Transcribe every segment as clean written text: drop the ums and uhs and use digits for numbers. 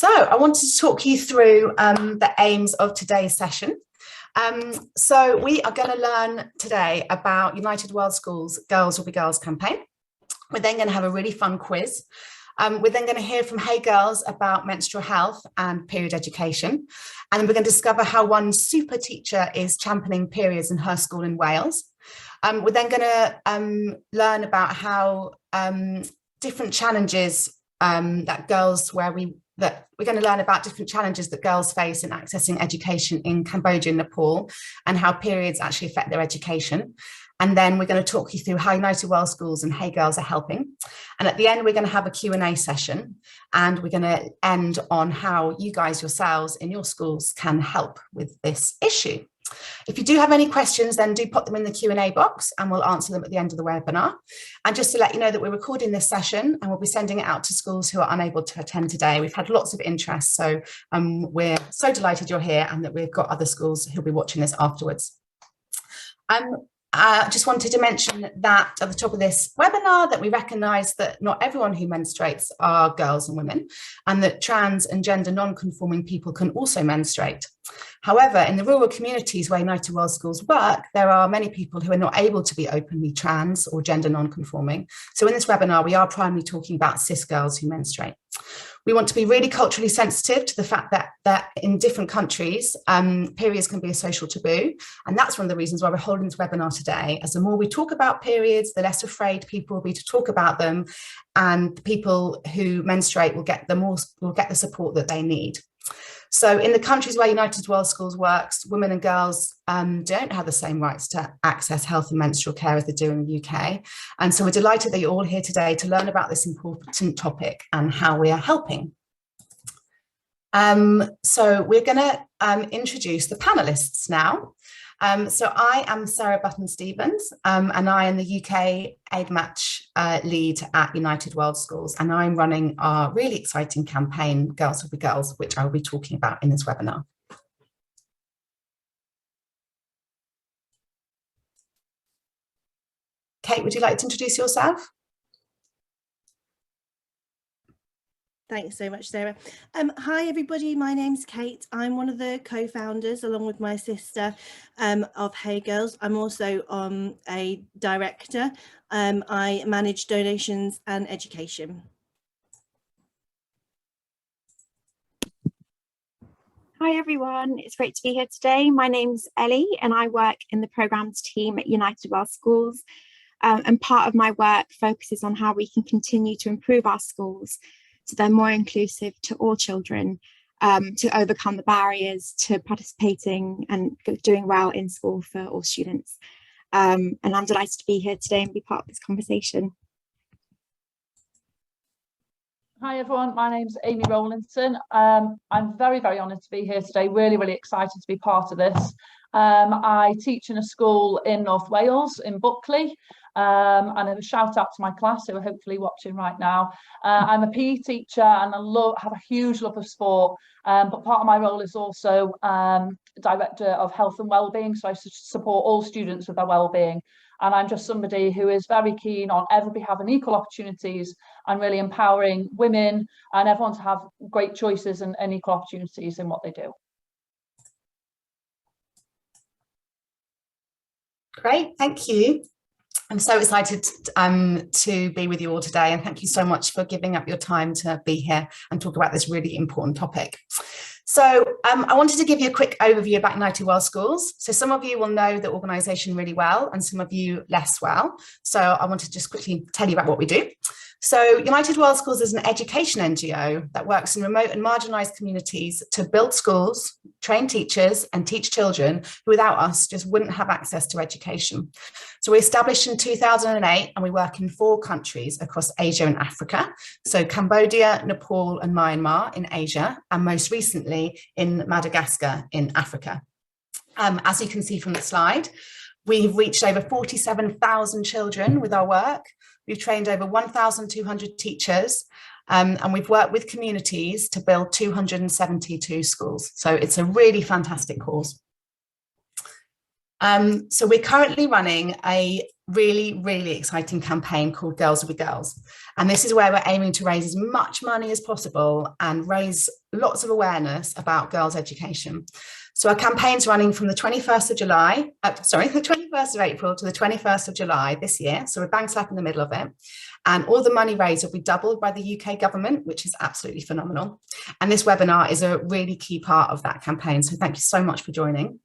So I wanted to talk you through the aims of today's session. So we are going to learn today about United World Schools Girls Will Be Girls campaign. We're then going to have a really fun quiz. We're then going to hear from Hey Girls about menstrual health and period education. And then we're going to discover how one super teacher is championing periods in her school in Wales. We're then going to learn about how different challenges that we're going to learn about different challenges that girls face in accessing education in Cambodia and Nepal, and how periods actually affect their education. And then we're going to talk you through how United World Schools and Hey Girls are helping. And at the end, we're going to have a Q&A session, and we're going to end on how you guys yourselves in your schools can help with this issue. If you do have any questions, then do pop them in the Q&A box and we'll answer them at the end of the webinar. And just to let you know that we're recording this session and we'll be sending it out to schools who are unable to attend today. We've had lots of interest, so we're so delighted you're here and that we've got other schools who'll be watching this afterwards. I just wanted to mention that at the top of this webinar that we recognise that not everyone who menstruates are girls and women, and that trans and gender non-conforming people can also menstruate. However, in the rural communities where United World Schools work, there are many people who are not able to be openly trans or gender non-conforming. So in this webinar, we are primarily talking about cis girls who menstruate. We want to be really culturally sensitive to the fact that in different countries, periods can be a social taboo. And that's one of the reasons why we're holding this webinar today. As the more we talk about periods, the less afraid people will be to talk about them. And the people who menstruate will get the support that they need. So in the countries where United World Schools works, women and girls don't have the same rights to access health and menstrual care as they do in the UK. And so we're delighted that you're all here today to learn about this important topic and how we are helping. So we're going to introduce the panelists now. So I am Sarah Button-Stevens, and I am the UK Aid Match lead at United World Schools, and I'm running our really exciting campaign, Girls Will Be Girls, which I will be talking about in this webinar. Kate, would you like to introduce yourself? Thanks so much, Sarah. Hi, everybody. My name's Kate. I'm one of the co-founders, along with my sister, of Hey Girls. I'm also a director. I manage donations and education. Hi, everyone. It's great to be here today. My name's Ellie, and I work in the programmes team at United World Schools. And part of my work focuses on how we can continue to improve our schools so they're more inclusive to all children, to overcome the barriers to participating and doing well in school for all students. And I'm delighted to be here today and be part of this conversation. Hi everyone, my name's Amy Rowlinson. I'm very, very honoured to be here today, really excited to be part of this. I teach in a school in North Wales, in Buckley, and a shout out to my class who are hopefully watching right now. I'm a PE teacher and I have a huge love of sport, but part of my role is also Director of Health and Wellbeing, so I support all students with their wellbeing. And I'm just somebody who is very keen on everybody having equal opportunities and really empowering women and everyone to have great choices and equal opportunities in what they do. Great, thank you. I'm so excited to be with you all today, and thank you so much for giving up your time to be here and talk about this really important topic. So I wanted to give you a quick overview about United World Schools. So some of you will know the organisation really well and some of you less well. So I want to just quickly tell you about what we do. So United World Schools is an education NGO that works in remote and marginalised communities to build schools, train teachers and teach children who without us just wouldn't have access to education. So we established in 2008 and we work in 4 countries across Asia and Africa. So Cambodia, Nepal and Myanmar in Asia, and most recently in Madagascar in Africa. As you can see from the slide, we've reached over 47,000 children with our work. We've trained over 1,200 teachers, and we've worked with communities to build 272 schools. So it's a really fantastic cause. So we're currently running a really exciting campaign called Girls Will Be Girls. And this is where we're aiming to raise as much money as possible and raise lots of awareness about girls' education. So our campaign's running from the 21st of July, the 21st of April to the 21st of July this year. So we're bang slap in the middle of it. And all the money raised will be doubled by the UK government, which is absolutely phenomenal. And this webinar is a really key part of that campaign. So thank you so much for joining.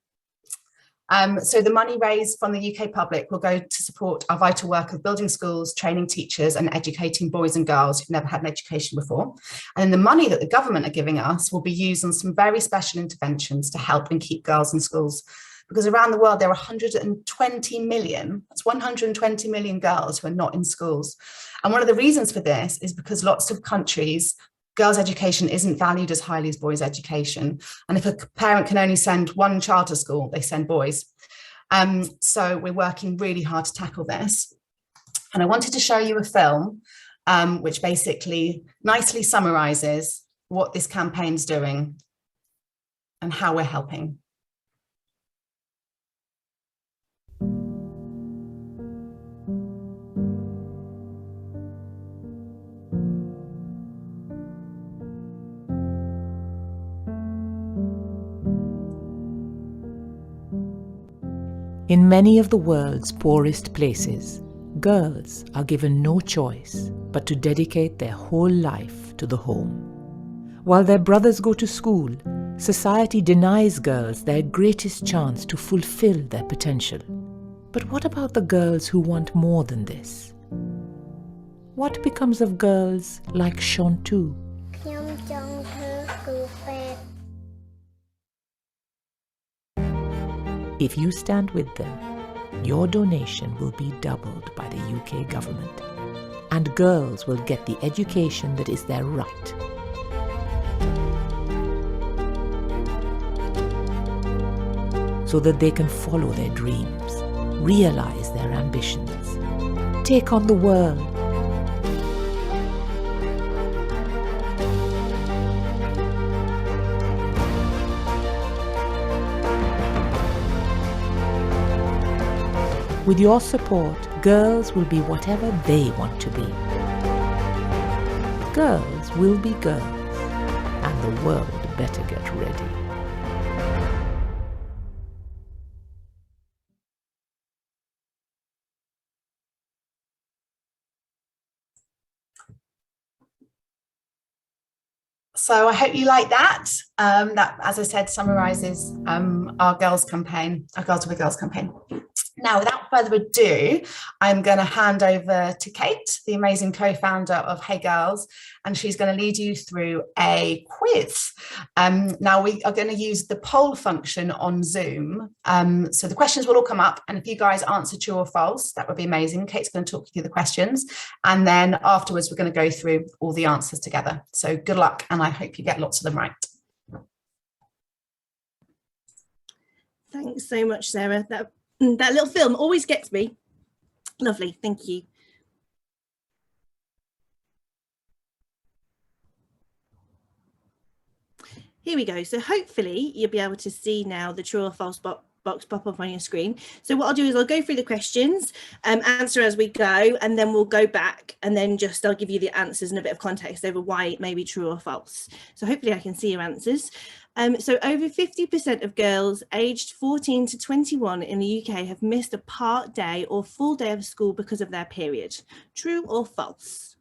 So the money raised from the UK public will go to support our vital work of building schools, training teachers and educating boys and girls who've never had an education before. And then the money that the government are giving us will be used on some very special interventions to help and keep girls in schools. Because around the world, there are 120 million, that's 120 million girls who are not in schools. And one of the reasons for this is because lots of countries, girls' education isn't valued as highly as boys' education. And if a parent can only send one child to school, they send boys. So we're working really hard to tackle this. And I wanted to show you a film which basically nicely summarizes what this campaign's doing and how we're helping. In many of the world's poorest places, girls are given no choice but to dedicate their whole life to the home. While their brothers go to school, society denies girls their greatest chance to fulfill their potential. But what about the girls who want more than this? What becomes of girls like Shantu? If you stand with them, your donation will be doubled by the UK government, and girls will get the education that is their right. So that they can follow their dreams, realize their ambitions, take on the world. With your support, girls will be whatever they want to be. Girls will be girls, and the world better get ready. So I hope you like that. That, as I said, summarizes our Girls campaign, our Girls Will Be Girls campaign. Now, without further ado, I'm going to hand over to Kate, the amazing co-founder of Hey Girls, and she's going to lead you through a quiz. Now, we are going to use the poll function on Zoom. So the questions will all come up, and if you guys answer true or false, that would be amazing. Kate's going to talk you through the questions, and then afterwards, we're going to go through all the answers together. So good luck, and I hope you get lots of them right. Thanks so much, Sarah. That little film always gets me. Lovely, thank you. Here we go. So hopefully you'll be able to see now the true or false box pop up on your screen. So what I'll do is I'll go through the questions, answer as we go, and then we'll go back and then I'll give you the answers and a bit of context over why it may be true or false. So hopefully I can see your answers. So over 50% of girls aged 14 to 21 in the UK have missed a part day or full day of school because of their period. True or false?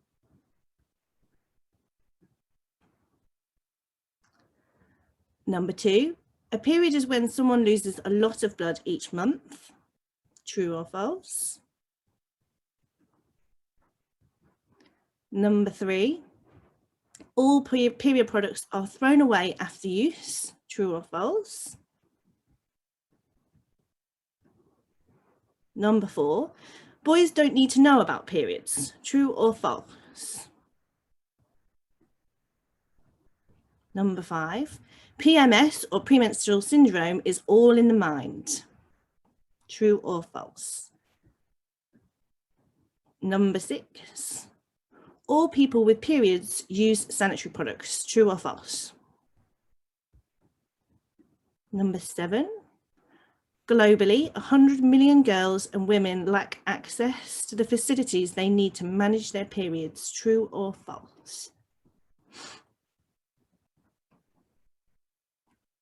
Number 2, a period is when someone loses a lot of blood each month. True or false? Number 3, all period products are thrown away after use. True or false? Number 4, boys don't need to know about periods. True or false? Number 5, PMS or premenstrual syndrome is all in the mind. True or false? Number 6, all people with periods use sanitary products. True or false? Number 7, globally, 100 million girls and women lack access to the facilities they need to manage their periods. True or false?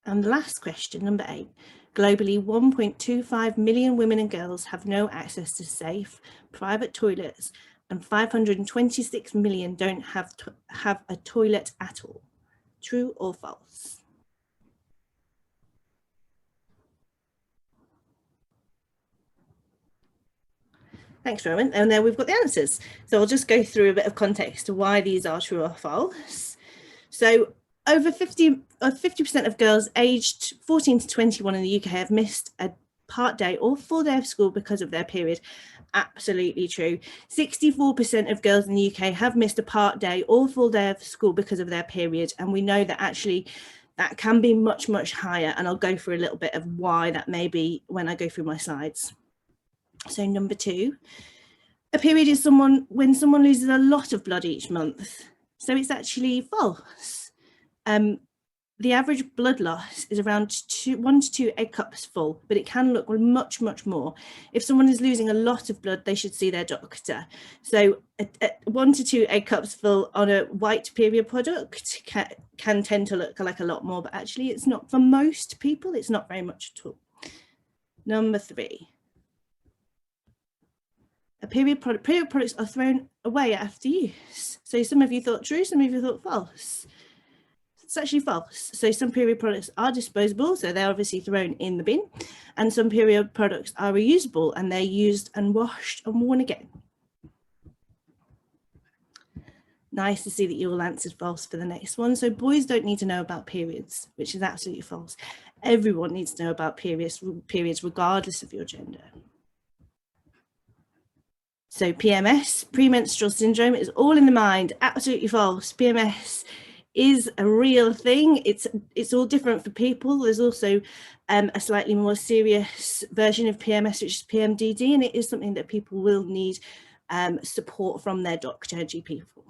And the last question, number 8. Globally, 1.25 million women and girls have no access to safe, private toilets, and 526 million don't have a toilet at all. True or false? Thanks, Rowan. And there we've got the answers. So I'll just go through a bit of context to why these are true or false. So over 50% of girls aged 14 to 21 in the UK have missed a part day or full day of school because of their period. Absolutely true. 64% of girls in the UK have missed a part day or full day of school because of their period. And we know that actually that can be much, much higher. And I'll go through a little bit of why that may be when I go through my slides. So number 2, a period is when someone loses a lot of blood each month. So it's actually false. The average blood loss is around 1 to 2 egg cups full, but it can look much, much more. If someone is losing a lot of blood, they should see their doctor. So 1 to 2 egg cups full on a white period product can tend to look like a lot more, but actually it's not. For most people, it's not very much at all. Number 3. Period products are thrown away after use. So some of you thought true, some of you thought false. It's actually false. So some period products are disposable, so they're obviously thrown in the bin, and some period products are reusable and they're used and washed and worn again. Nice to see that you all answered false for the next one. So boys don't need to know about periods, which is absolutely false. Everyone needs to know about periods regardless of your gender. So PMS, premenstrual syndrome, is all in the mind. Absolutely false. PMS is a real thing. It's all different for people. There's also a slightly more serious version of PMS, which is PMDD, and it is something that people will need support from their doctor, GP for.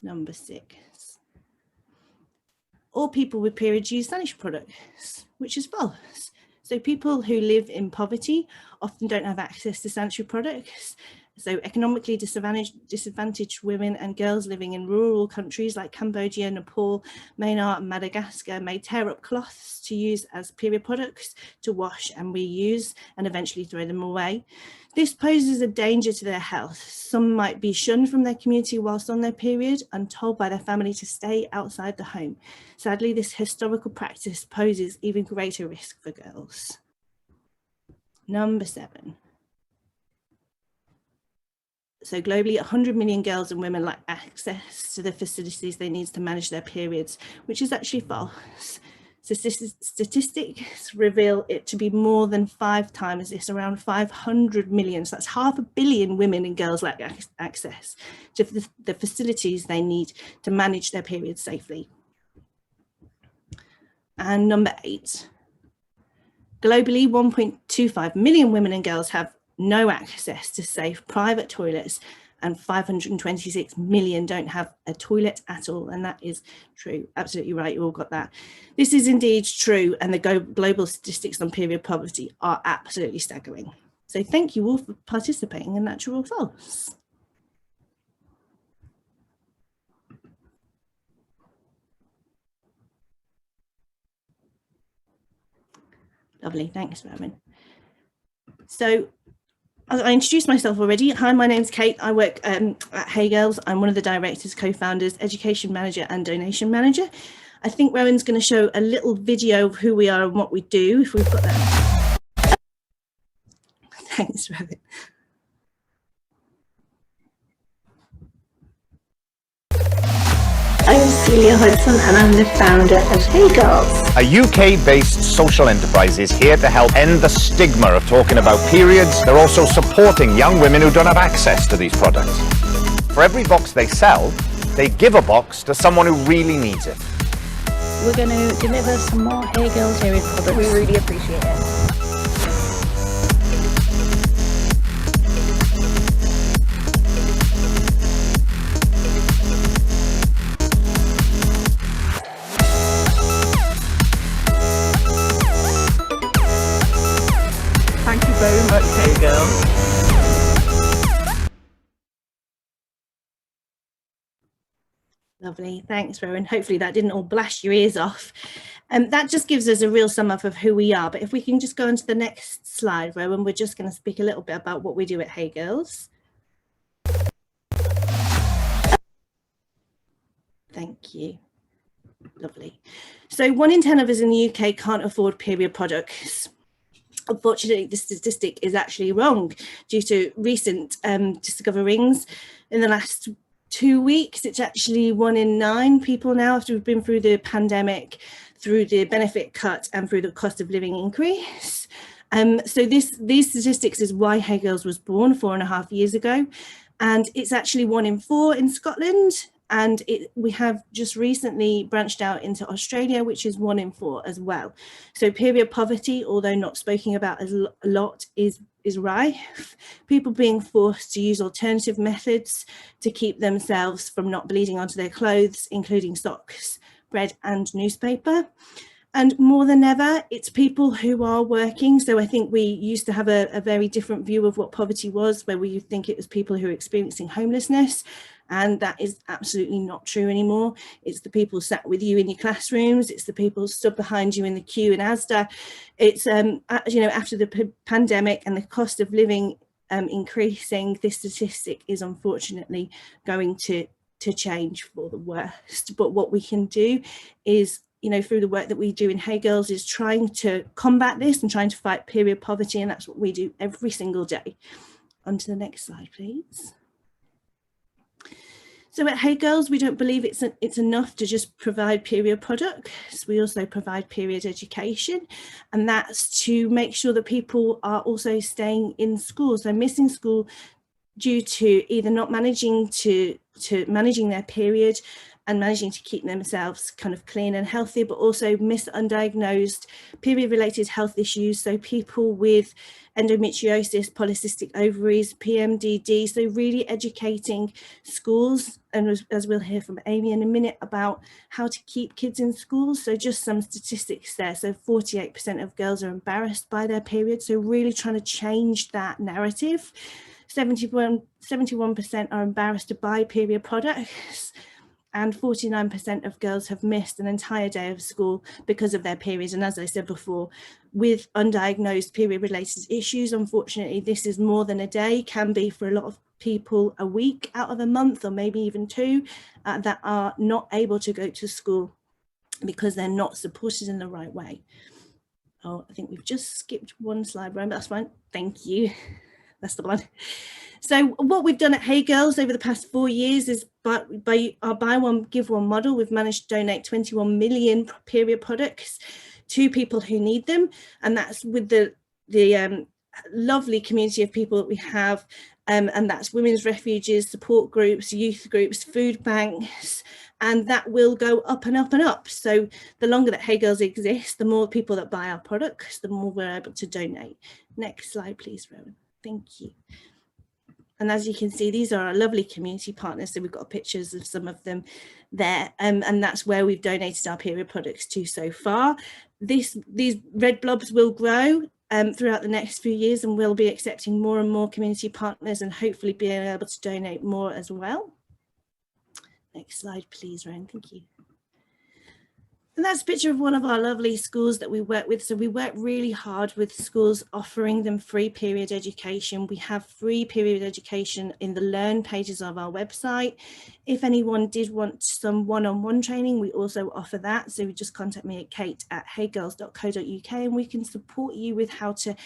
Number 6. All people with periods use sanitary products, which is false. So people who live in poverty often don't have access to sanitary products. So economically disadvantaged women and girls living in rural countries like Cambodia, Nepal, Myanmar and Madagascar may tear up cloths to use as period products to wash and reuse and eventually throw them away. This poses a danger to their health. Some might be shunned from their community whilst on their period and told by their family to stay outside the home. Sadly, this historical practice poses even greater risk for girls. Number 7. So globally, 100 million girls and women lack access to the facilities they need to manage their periods, which is actually false. Statistics reveal it to be more than 5 times this, around 500 million. So that's 500 million women and girls lack access to the facilities they need to manage their periods safely. And number 8, globally, 1.25 million women and girls have no access to safe private toilets, and 526 million don't have a toilet at all. And that is true. Absolutely right. You all got that. This is indeed true. And the global statistics on period poverty are absolutely staggering. So thank you all for participating in that true or false. Lovely. Thanks, Rowan. So I introduced myself already. Hi, my name's Kate. I work at Hey Girls. I'm one of the directors, co-founders, education manager and donation manager. I think Rowan's going to show a little video of who we are and what we do, if we've got that. Thanks, Rowan. I'm Celia Hudson and I'm the founder of Hey Girls. A UK-based social enterprise is here to help end the stigma of talking about periods. They're also supporting young women who don't have access to these products. For every box they sell, they give a box to someone who really needs it. We're going to deliver some more Hey Girls period products. We really appreciate it. Thank you very much, Hey Girl. Lovely. Thanks, Rowan. Hopefully that didn't all blast your ears off. That just gives us a real sum up of who we are. But if we can just go on to the next slide, Rowan, we're just going to speak a little bit about what we do at Hey Girls. Thank you. Lovely. So 1 in 10 of us in the UK can't afford period products. Unfortunately, the statistic is actually wrong due to recent discoverings. In the last 2 weeks, it's actually 1 in 9 people now, after we've been through the pandemic, through the benefit cut and through the cost of living increase. So these statistics is why Hey Girls was born 4.5 years ago. And it's actually 1 in 4 in Scotland. And we have just recently branched out into Australia, which is 1 in 4 as well. So period poverty, although not spoken about as a lot, is rife. People being forced to use alternative methods to keep themselves from not bleeding onto their clothes, including socks, bread and newspaper. And more than ever, it's people who are working. So I think we used to have a very different view of what poverty was, where we think it was people who are experiencing homelessness. And that is absolutely not true anymore. It's the people sat with you in your classrooms. It's the people stood behind you in the queue in Asda. It's, after the pandemic and the cost of living increasing, this statistic is unfortunately going to change for the worst. But what we can do is, through the work that we do in Hey Girls, is trying to combat this and trying to fight period poverty. And that's what we do every single day. On to the next slide, please. So at Hey Girls, we don't believe it's enough to just provide period products. We also provide period education, and that's to make sure that people are also staying in school. So missing school due to either not managing to managing their period and managing to keep themselves kind of clean and healthy, but also undiagnosed period-related health issues. So people with endometriosis, polycystic ovaries, PMDD. So really educating schools, and as we'll hear from Amy in a minute, about how to keep kids in schools. So just some statistics there. So 48% of girls are embarrassed by their period. So really trying to change that narrative. 71% are embarrassed to buy period products. And 49% of girls have missed an entire day of school because of their periods. And as I said before, with undiagnosed period-related issues, unfortunately, this is more than a day, can be for a lot of people a week out of a month, or maybe even 2, that are not able to go to school because they're not supported in the right way. Oh, I think we've just skipped 1 slide, Ryan, but that's fine. Thank you. That's the one. So what we've done at Hey Girls over the past 4 years is by our buy one, give one model, we've managed to donate 21 million period products to people who need them. And that's with the lovely community of people that we have. And that's women's refuges, support groups, youth groups, food banks, and that will go up and up and up. So the longer that Hey Girls exists, the more people that buy our products, the more we're able to donate. Next slide, please, Rowan. Thank you. And as you can see, these are our lovely community partners. So we've got pictures of some of them there. And that's where we've donated our period products to so far. These red blobs will grow throughout the next few years, and we'll be accepting more and more community partners and hopefully being able to donate more as well. Next slide, please, Ryan. Thank you. And that's a picture of one of our lovely schools that we work with. So we work really hard with schools, offering them free period education. We have free period education in the Learn pages of our website. If anyone did want some one-on-one training, we also offer that. So just contact me at kate@heygirls.co.uk, and we can support you with how to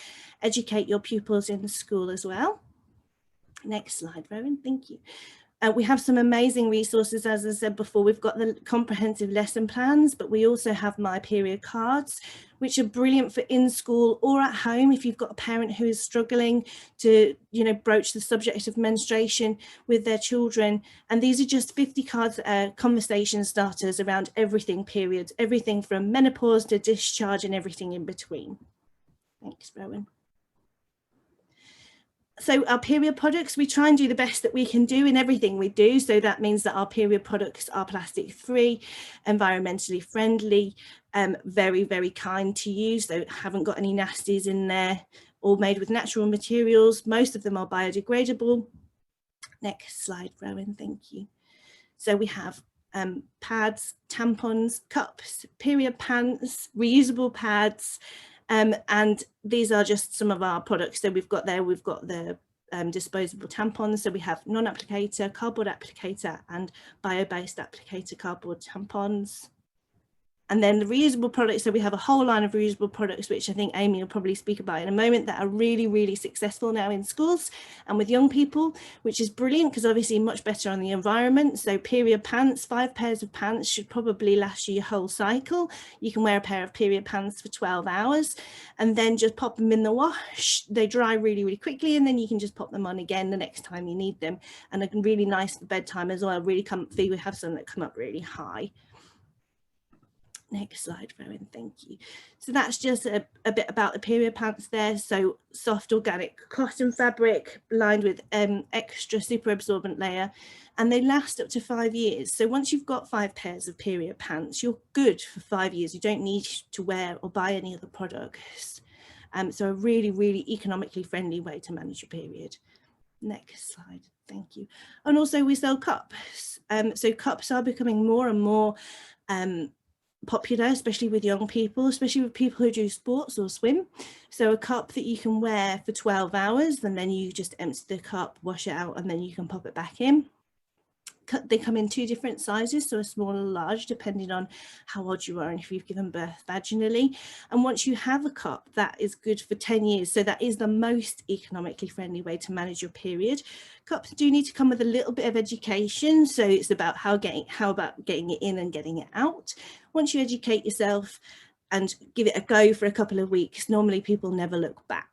educate your pupils in the school as well. Next slide, Rowan. Thank you. We have some amazing resources. As I said before, we've got the comprehensive lesson plans, but we also have My Period cards, which are brilliant for in school or at home if you've got a parent who is struggling to, broach the subject of menstruation with their children. And these are just 50 cards that are conversation starters around everything periods, everything from menopause to discharge and everything in between. Thanks, Rowan. So our period products, we try and do the best that we can do in everything we do. So that means that our period products are plastic free, environmentally friendly, very, very kind to use. They haven't got any nasties in there, all made with natural materials. Most of them are biodegradable. Next slide, Rowan, thank you. So we have pads, tampons, cups, period pants, reusable pads, and these are just some of our products. So we've got the disposable tampons. So we have non-applicator, cardboard applicator, and bio-based applicator cardboard tampons. And then the reusable products, so we have a whole line of reusable products, which I think Amy will probably speak about in a moment, that are really, really successful now in schools and with young people, which is brilliant because obviously much better on the environment. So period pants, 5 pairs of pants should probably last you your whole cycle. You can wear a pair of period pants for 12 hours and then just pop them in the wash. They dry really, really quickly, and then you can just pop them on again the next time you need them. And they're really nice for bedtime as well, really comfy. We have some that come up really high. Next slide, Rowan, thank you. So that's just a bit about the period pants there. So soft organic cotton fabric lined with extra super absorbent layer, and they last up to 5 years. So once you've got 5 pairs of period pants, you're good for 5 years. You don't need to wear or buy any other products. So a really, really economically friendly way to manage your period. Next slide, thank you. And also we sell cups. So cups are becoming more and more popular, especially with young people, especially with people who do sports or swim. So a cup that you can wear for 12 hours, and then you just empty the cup, wash it out, and then you can pop it back in. They come in 2 different sizes, so a small and large, depending on how old you are and if you've given birth vaginally. And once you have a cup, that is good for 10 years. So that is the most economically friendly way to manage your period. Cups do need to come with a little bit of education. So it's about how about getting it in and getting it out. Once you educate yourself and give it a go for a couple of weeks, normally people never look back.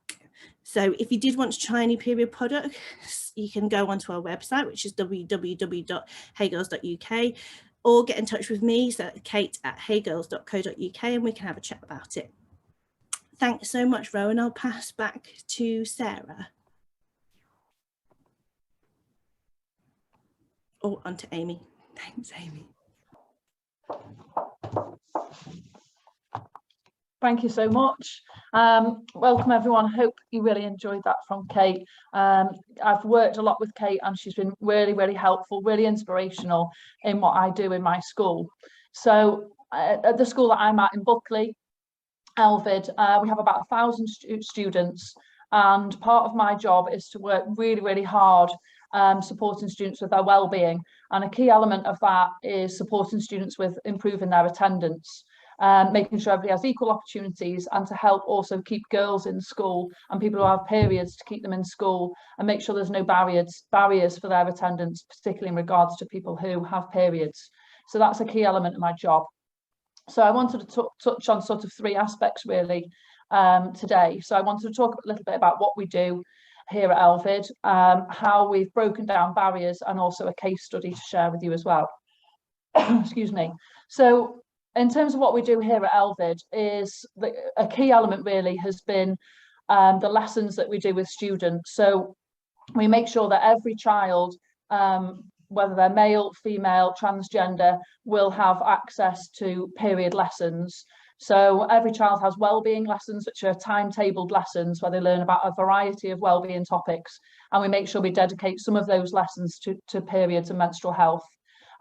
So if you did want to try any period products, you can go onto our website, which is www.heygirls.uk, or get in touch with me, so kate@heygirls.co.uk, and we can have a chat about it. Thanks so much, Rowan. I'll pass back to Sarah. Or on to Amy. Thanks, Amy. Thank you so much. Welcome everyone. I hope you really enjoyed that from Kate. I've worked a lot with Kate and she's been really, really helpful, really inspirational in what I do in my school. So at the school that I'm at in Buckley, Elvid, we have about 1,000 students, and part of my job is to work really, really hard supporting students with their well-being. And a key element of that is supporting students with improving their attendance. Making sure everybody has equal opportunities, and to help also keep girls in school and people who have periods to keep them in school, and make sure there's no barriers for their attendance, particularly in regards to people who have periods. So that's a key element of my job. So I wanted to touch on sort of 3 aspects really today. So I wanted to talk a little bit about what we do here at Elvid, how we've broken down barriers, and also a case study to share with you as well. Excuse me. So in terms of what we do here at Elvid, is a key element really has been the lessons that we do with students. So we make sure that every child, whether they're male, female, transgender, will have access to period lessons. So every child has wellbeing lessons, which are timetabled lessons where they learn about a variety of wellbeing topics. And we make sure we dedicate some of those lessons to periods and menstrual health.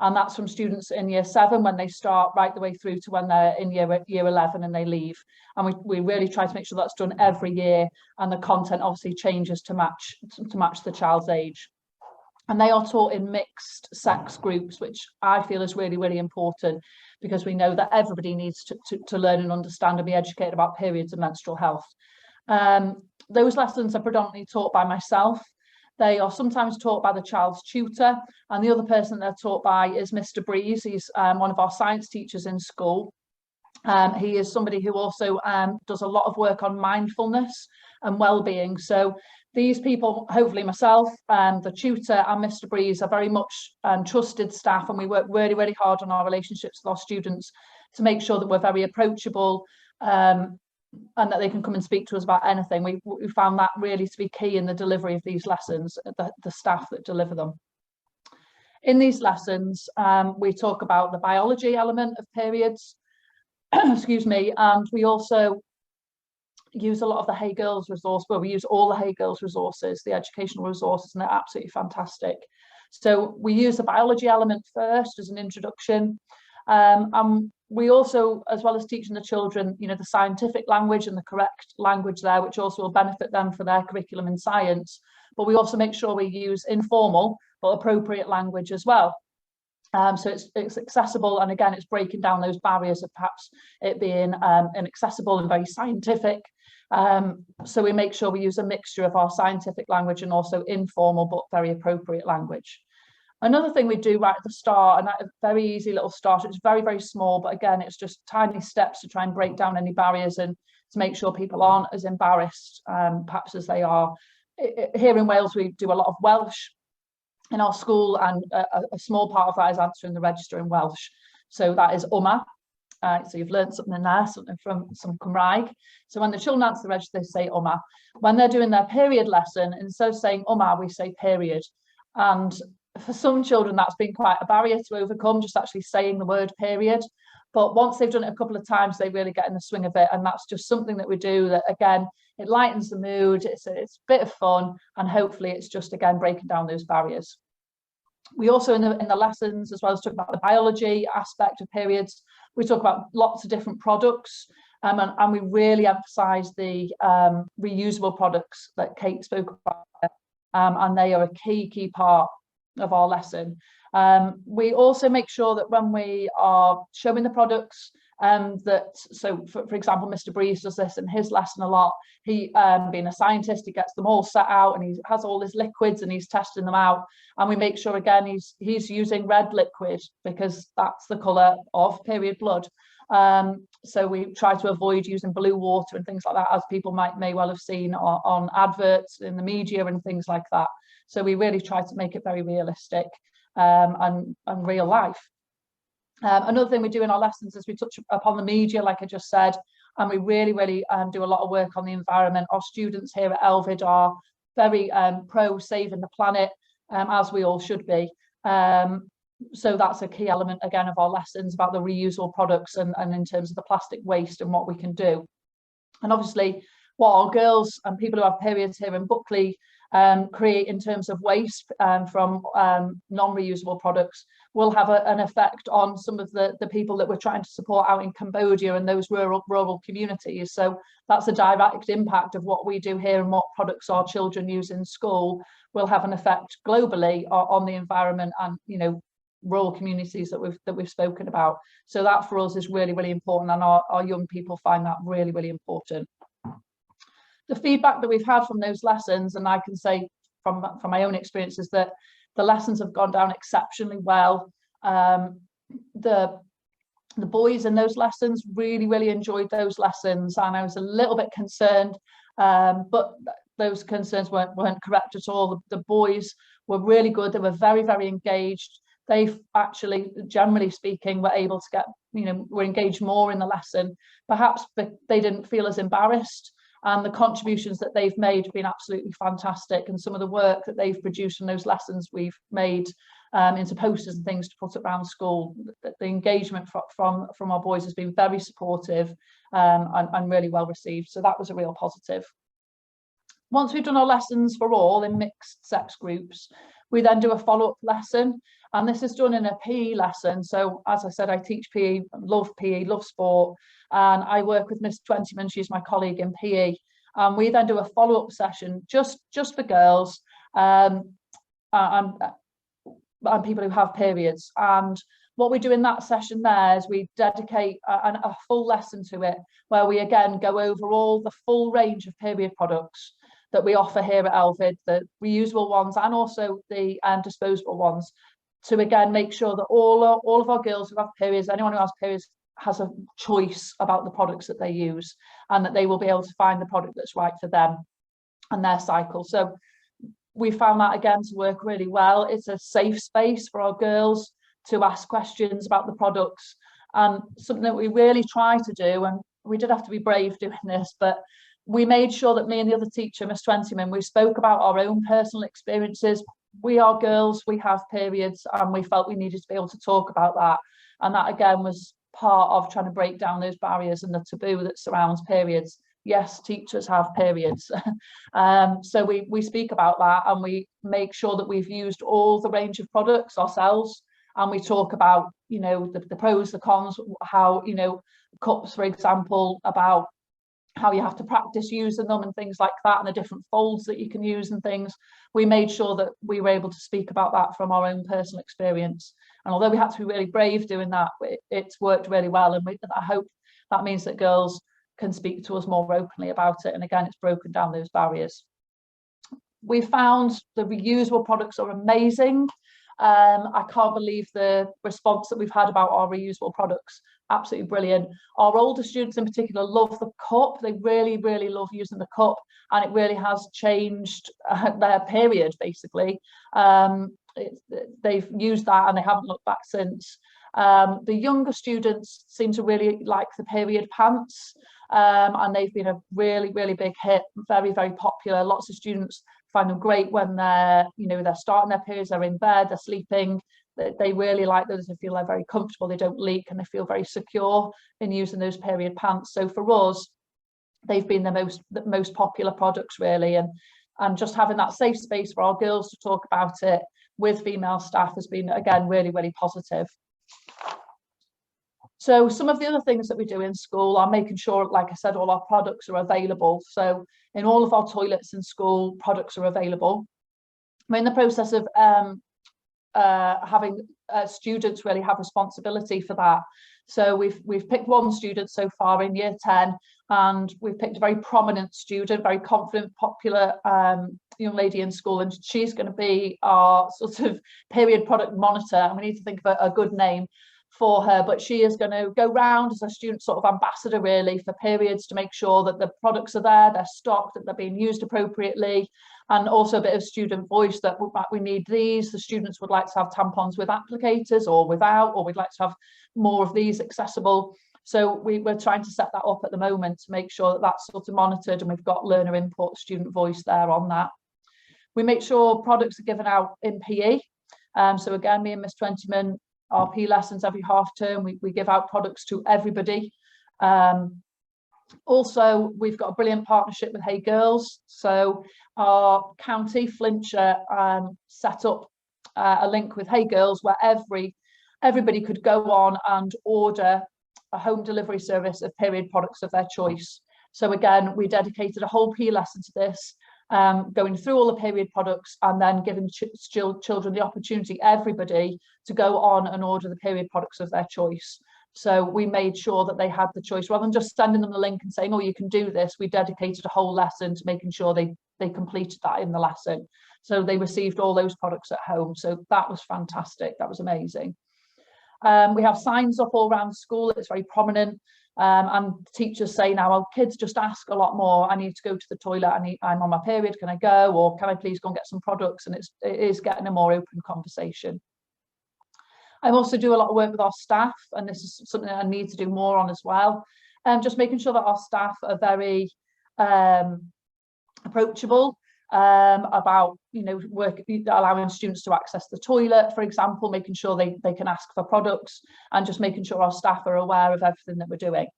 And that's from students in year 7 when they start, right the way through to when they're in year 11 and they leave. And we really try to make sure that's done every year, and the content obviously changes to match the child's age. And they are taught in mixed sex groups, which I feel is really, really important, because we know that everybody needs to learn and understand and be educated about periods and menstrual health. Those lessons are predominantly taught by myself. They are sometimes taught by the child's tutor, and the other person they're taught by is Mr. Breeze. He's one of our science teachers in school. He is somebody who also does a lot of work on mindfulness and well-being. So these people, hopefully myself, the tutor and Mr. Breeze, are very much trusted staff, and we work really, really hard on our relationships with our students to make sure that we're very approachable, and that they can come and speak to us about anything. We found that really to be key in the delivery of these lessons, the staff that deliver them. In these lessons, we talk about the biology element of periods, excuse me, and we also use a lot of the Hey Girls resource, well, we use all the Hey Girls resources, the educational resources, and they're absolutely fantastic. So we use the biology element first as an introduction. And we also, as well as teaching the children, you know, the scientific language and the correct language there, which also will benefit them for their curriculum in science. But we also make sure we use informal but appropriate language as well. So it's accessible, and again, it's breaking down those barriers of perhaps it being inaccessible and very scientific. So we make sure we use a mixture of our scientific language and also informal but very appropriate language. Another thing we do right at the start, and that a very easy little start, it's very, very small, but again, it's just tiny steps to try and break down any barriers and to make sure people aren't as embarrassed, perhaps as they are. Here in Wales, we do a lot of Welsh in our school, and a small part of that is answering the register in Welsh. So that is Uma. So you've learned something in there, something from some Cymraeg. So when the children answer the register, they say Uma. When they're doing their period lesson, instead of saying Uma, we say period. And for some children, that's been quite a barrier to overcome, just actually saying the word period. But once they've done it a couple of times, they really get in the swing of it. And that's just something that we do that, again, it lightens the mood, it's a bit of fun, and hopefully it's just, again, breaking down those barriers. We also, in the lessons, as well as talk about the biology aspect of periods, we talk about lots of different products, and we really emphasise the reusable products that Kate spoke about, and they are a key part of our lesson. We also make sure that when we are showing the products, so for example, Mr. Breeze does this in his lesson a lot. He, being a scientist, he gets them all set out and he has all his liquids and he's testing them out. And we make sure, again, he's using red liquid because that's the colour of period blood. So we try to avoid using blue water and things like that, as people may well have seen on adverts in the media and things like that. So we really try to make it very realistic and real life. Another thing we do in our lessons is we touch upon the media, like I just said, and we really do a lot of work on the environment. Our students here at Elvid are very pro saving the planet, as we all should be. So that's a key element, again, of our lessons about the reusable products and in terms of the plastic waste and what we can do. And obviously, what our girls and people who have periods here in Buckley create in terms of waste from non-reusable products will have an effect on some of the people that we're trying to support out in Cambodia and those rural communities. So that's a direct impact of what we do here, and what products our children use in school will have an effect globally on the environment and, you know, rural communities that we've spoken about. So that for us is really important, and our young people find that really important. The feedback that we've had from those lessons, and I can say from my own experience, is that the lessons have gone down exceptionally well. The boys in those lessons really enjoyed those lessons, and I was a little bit concerned, but those concerns weren't correct at all. The boys were really good. They were very engaged. They actually, generally speaking, were able to get, you know, were engaged more in the lesson. Perhaps they didn't feel as embarrassed. And the contributions that they've made have been absolutely fantastic. And some of the work that they've produced from those lessons we've made into posters and things to put around school, the engagement from our boys has been very supportive and really well received. So that was a real positive. Once we've done our lessons for all in mixed sex groups, we then do a follow-up lesson. And this is done in a PE lesson. So as I said, I teach PE, love sport. And I work with Miss Twentyman, she's my colleague in PE. And we then do a follow-up session just for girls and people who have periods. And what we do in that session there is we dedicate a full lesson to it, where we again go over all the full range of period products that we offer here at Elvid, the reusable ones and also the disposable ones, to again make sure that all of our girls who have periods, anyone who has periods, has a choice about the products that they use, and that they will be able to find the product that's right for them and their cycle. So we found that again to work really well. It's a safe space for our girls to ask questions about the products, and something that we really try to do, and we did have to be brave doing this, but we made sure that me and the other teacher, Miss Twentyman, we spoke about our own personal experiences. We are girls, we have periods, and we felt we needed to be able to talk about that. And that again was part of trying to break down those barriers and the taboo that surrounds periods, yes, teachers have periods. So we speak about that, and we make sure that we've used all the range of products ourselves, and we talk about, you know, the pros, the cons, how, you know, cups, for example, about how you have to practice using them and things like that, and the different folds that you can use and things. We made sure that we were able to speak about that from our own personal experience. And although we had to be really brave doing that, it's worked really well. And I hope that means that girls can speak to us more openly about it. And again, it's broken down those barriers. We found the reusable products are amazing. I can't believe the response that we've had about our reusable products. Absolutely brilliant. Our older students in particular love the cup. They really, really love using the cup, and it really has changed their period, basically. They've used that and they haven't looked back since. The younger students seem to really like the period pants, and they've been a really, really big hit, very, very popular. Lots of students find them great when they're, you know, they're starting their periods, they're in bed, they're sleeping. They really like those. They feel they're very comfortable, they don't leak, and they feel very secure in using those period pants. So for us, they've been the most popular products, really, and just having that safe space for our girls to talk about it with female staff has been, again, really, really positive. So some of the other things that we do in school are making sure, like I said, all our products are available. So in all of our toilets in school, products are available. We're in the process of having students really have responsibility for that. So we've picked one student so far in year 10, and we've picked a very prominent student, very confident, popular young lady in school, and she's going to be our sort of period product monitor, and we need to think of a good name for her, but she is going to go round as a student sort of ambassador, really, for periods, to make sure that the products are there, they're stocked, that they're being used appropriately, and also a bit of student voice that we need these. The students would like to have tampons with applicators or without, or we'd like to have more of these accessible. So we're trying to set that up at the moment to make sure that that's sort of monitored, and we've got learner input, student voice there on that. We make sure products are given out in PE. So again, me and Miss Twentyman, our PE lessons every half term, we give out products to everybody. Also, we've got a brilliant partnership with Hey Girls. So our county, Flintshire, set up a link with Hey Girls where everybody could go on and order a home delivery service of period products of their choice. So again, we dedicated a whole PE lesson to this, going through all the period products and then giving children the opportunity, everybody, to go on and order the period products of their choice. So we made sure that they had the choice, rather than just sending them the link and saying, oh, you can do this. We dedicated a whole lesson to making sure they completed that in the lesson. So they received all those products at home. So that was fantastic. That was amazing. We have signs up all around school. It's very prominent. And teachers say now, oh, kids just ask a lot more. I need to go to the toilet. I'm on my period. Can I go? Or can I please go and get some products? And it is getting a more open conversation. I also do a lot of work with our staff, and this is something that I need to do more on as well. Just making sure that our staff are very approachable about, you know, allowing students to access the toilet, for example, making sure they can ask for products, and just making sure our staff are aware of everything that we're doing.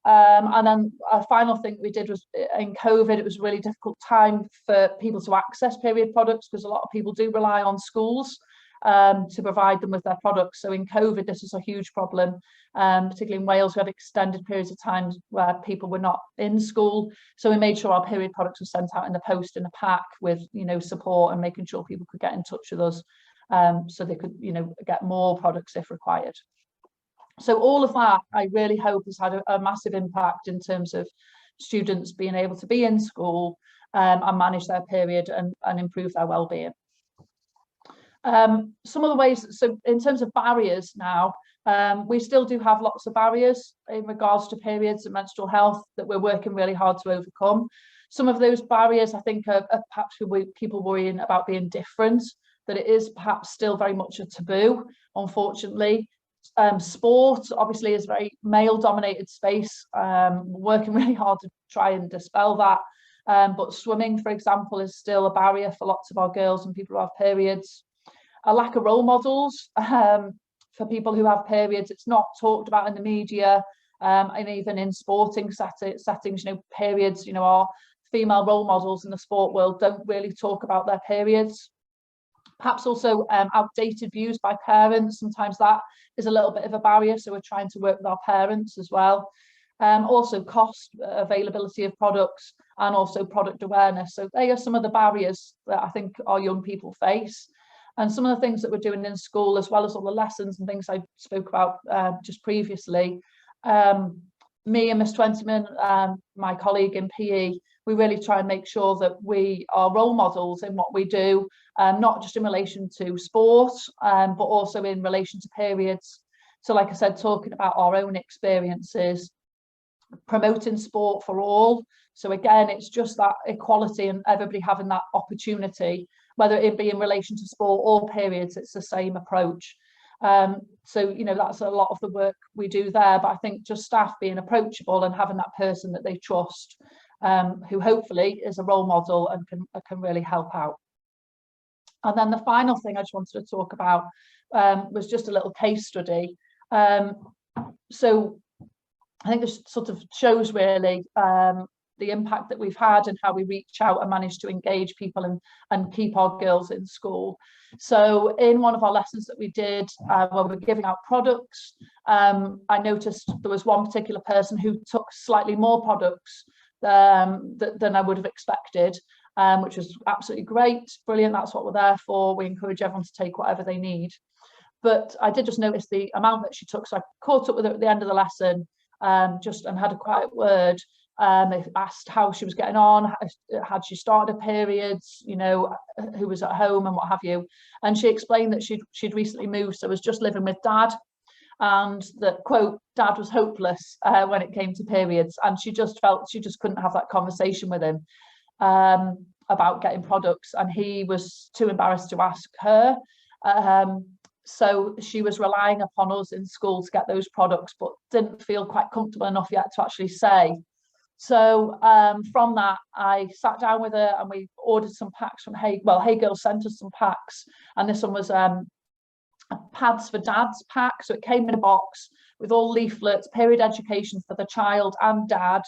And then a final thing we did was, in COVID, it was a really difficult time for people to access period products, because a lot of people do rely on schools to provide them with their products. So in COVID, this was a huge problem, particularly in Wales. We had extended periods of times where people were not in school. So we made sure our period products were sent out in the post in a pack with, you know, support, and making sure people could get in touch with us, so they could, you know, get more products if required. So all of that, I really hope, has had a massive impact in terms of students being able to be in school and manage their period and improve their well-being. Some of the ways, so in terms of barriers now, we still do have lots of barriers in regards to periods and menstrual health that we're working really hard to overcome. Some of those barriers, I think, are perhaps people worrying about being different, that it is perhaps still very much a taboo, unfortunately. Sport obviously is a very male-dominated space, working really hard to try and dispel that. But swimming, for example, is still a barrier for lots of our girls and people who have periods. A lack of role models for people who have periods. It's not talked about in the media. and even in sporting settings, periods, our female role models in the sport world don't really talk about their periods. Perhaps also outdated views by parents. Sometimes that is a little bit of a barrier, so we're trying to work with our parents as well. Also cost, availability of products, and also product awareness. So they are some of the barriers that I think our young people face. And some of the things that we're doing in school, as well as all the lessons and things I spoke about just previously, me and Miss Twentyman, my colleague in PE, we really try and make sure that we are role models in what we do, not just in relation to sport, but also in relation to periods. So like I said, talking about our own experiences, promoting sport for all. So again, it's just that equality and everybody having that opportunity, whether it be in relation to sport or periods, it's the same approach. So, that's a lot of the work we do there, but I think just staff being approachable and having that person that they trust, who hopefully is a role model and can really help out. And then the final thing I just wanted to talk about was just a little case study. So I think this sort of shows really the impact that we've had and how we reach out and manage to engage people and keep our girls in school. So in one of our lessons that we did when we were giving out products, I noticed there was one particular person who took slightly more products than I would have expected, which was absolutely great, brilliant. That's what we're there for. We encourage everyone to take whatever they need. But I did just notice the amount that she took, so I caught up with her at the end of the lesson, and had a quiet word. They asked how she was getting on, had she started her periods, who was at home and what have you. And she explained that she'd recently moved, so was just living with dad, and that, quote, dad was hopeless when it came to periods, and she just felt she just couldn't have that conversation with him about getting products, and he was too embarrassed to ask her. So she was relying upon us in school to get those products, but didn't feel quite comfortable enough yet to actually say. So from that, I sat down with her and we ordered some packs from Hey Girls sent us some packs, and this one was Pads for Dads pack. So it came in a box with all leaflets, period education for the child and dad,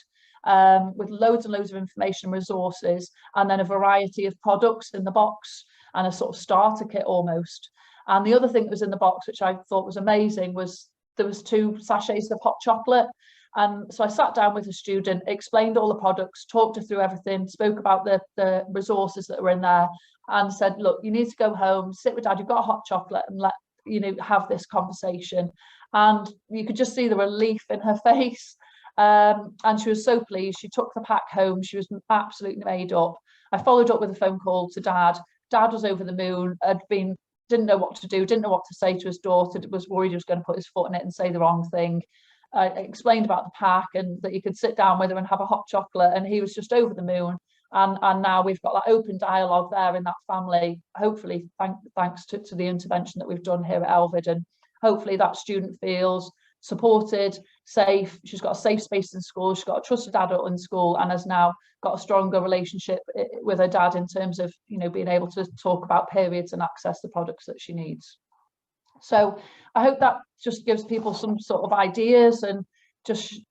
with loads and loads of information and resources, and then a variety of products in the box and a sort of starter kit almost. And the other thing that was in the box, which I thought was amazing, was there was 2 sachets of hot chocolate. And so I sat down with a student, explained all the products, talked her through everything, spoke about the resources that were in there, and said, look, you need to go home, sit with dad, you've got a hot chocolate, and have this conversation. And you could just see the relief in her face. And she was so pleased. She took the pack home. She was absolutely made up. I followed up with a phone call to dad. Dad was over the moon, didn't know what to do, didn't know what to say to his daughter, was worried he was going to put his foot in it and say the wrong thing. I explained about the pack and that you could sit down with him and have a hot chocolate, and he was just over the moon. And now we've got that open dialogue there in that family, hopefully thanks to the intervention that we've done here at Elvid. And hopefully that student feels supported, safe. She's got a safe space in school, she's got a trusted adult in school, and has now got a stronger relationship with her dad in terms of being able to talk about periods and access the products that she needs. So I hope that just gives people some sort of ideas and just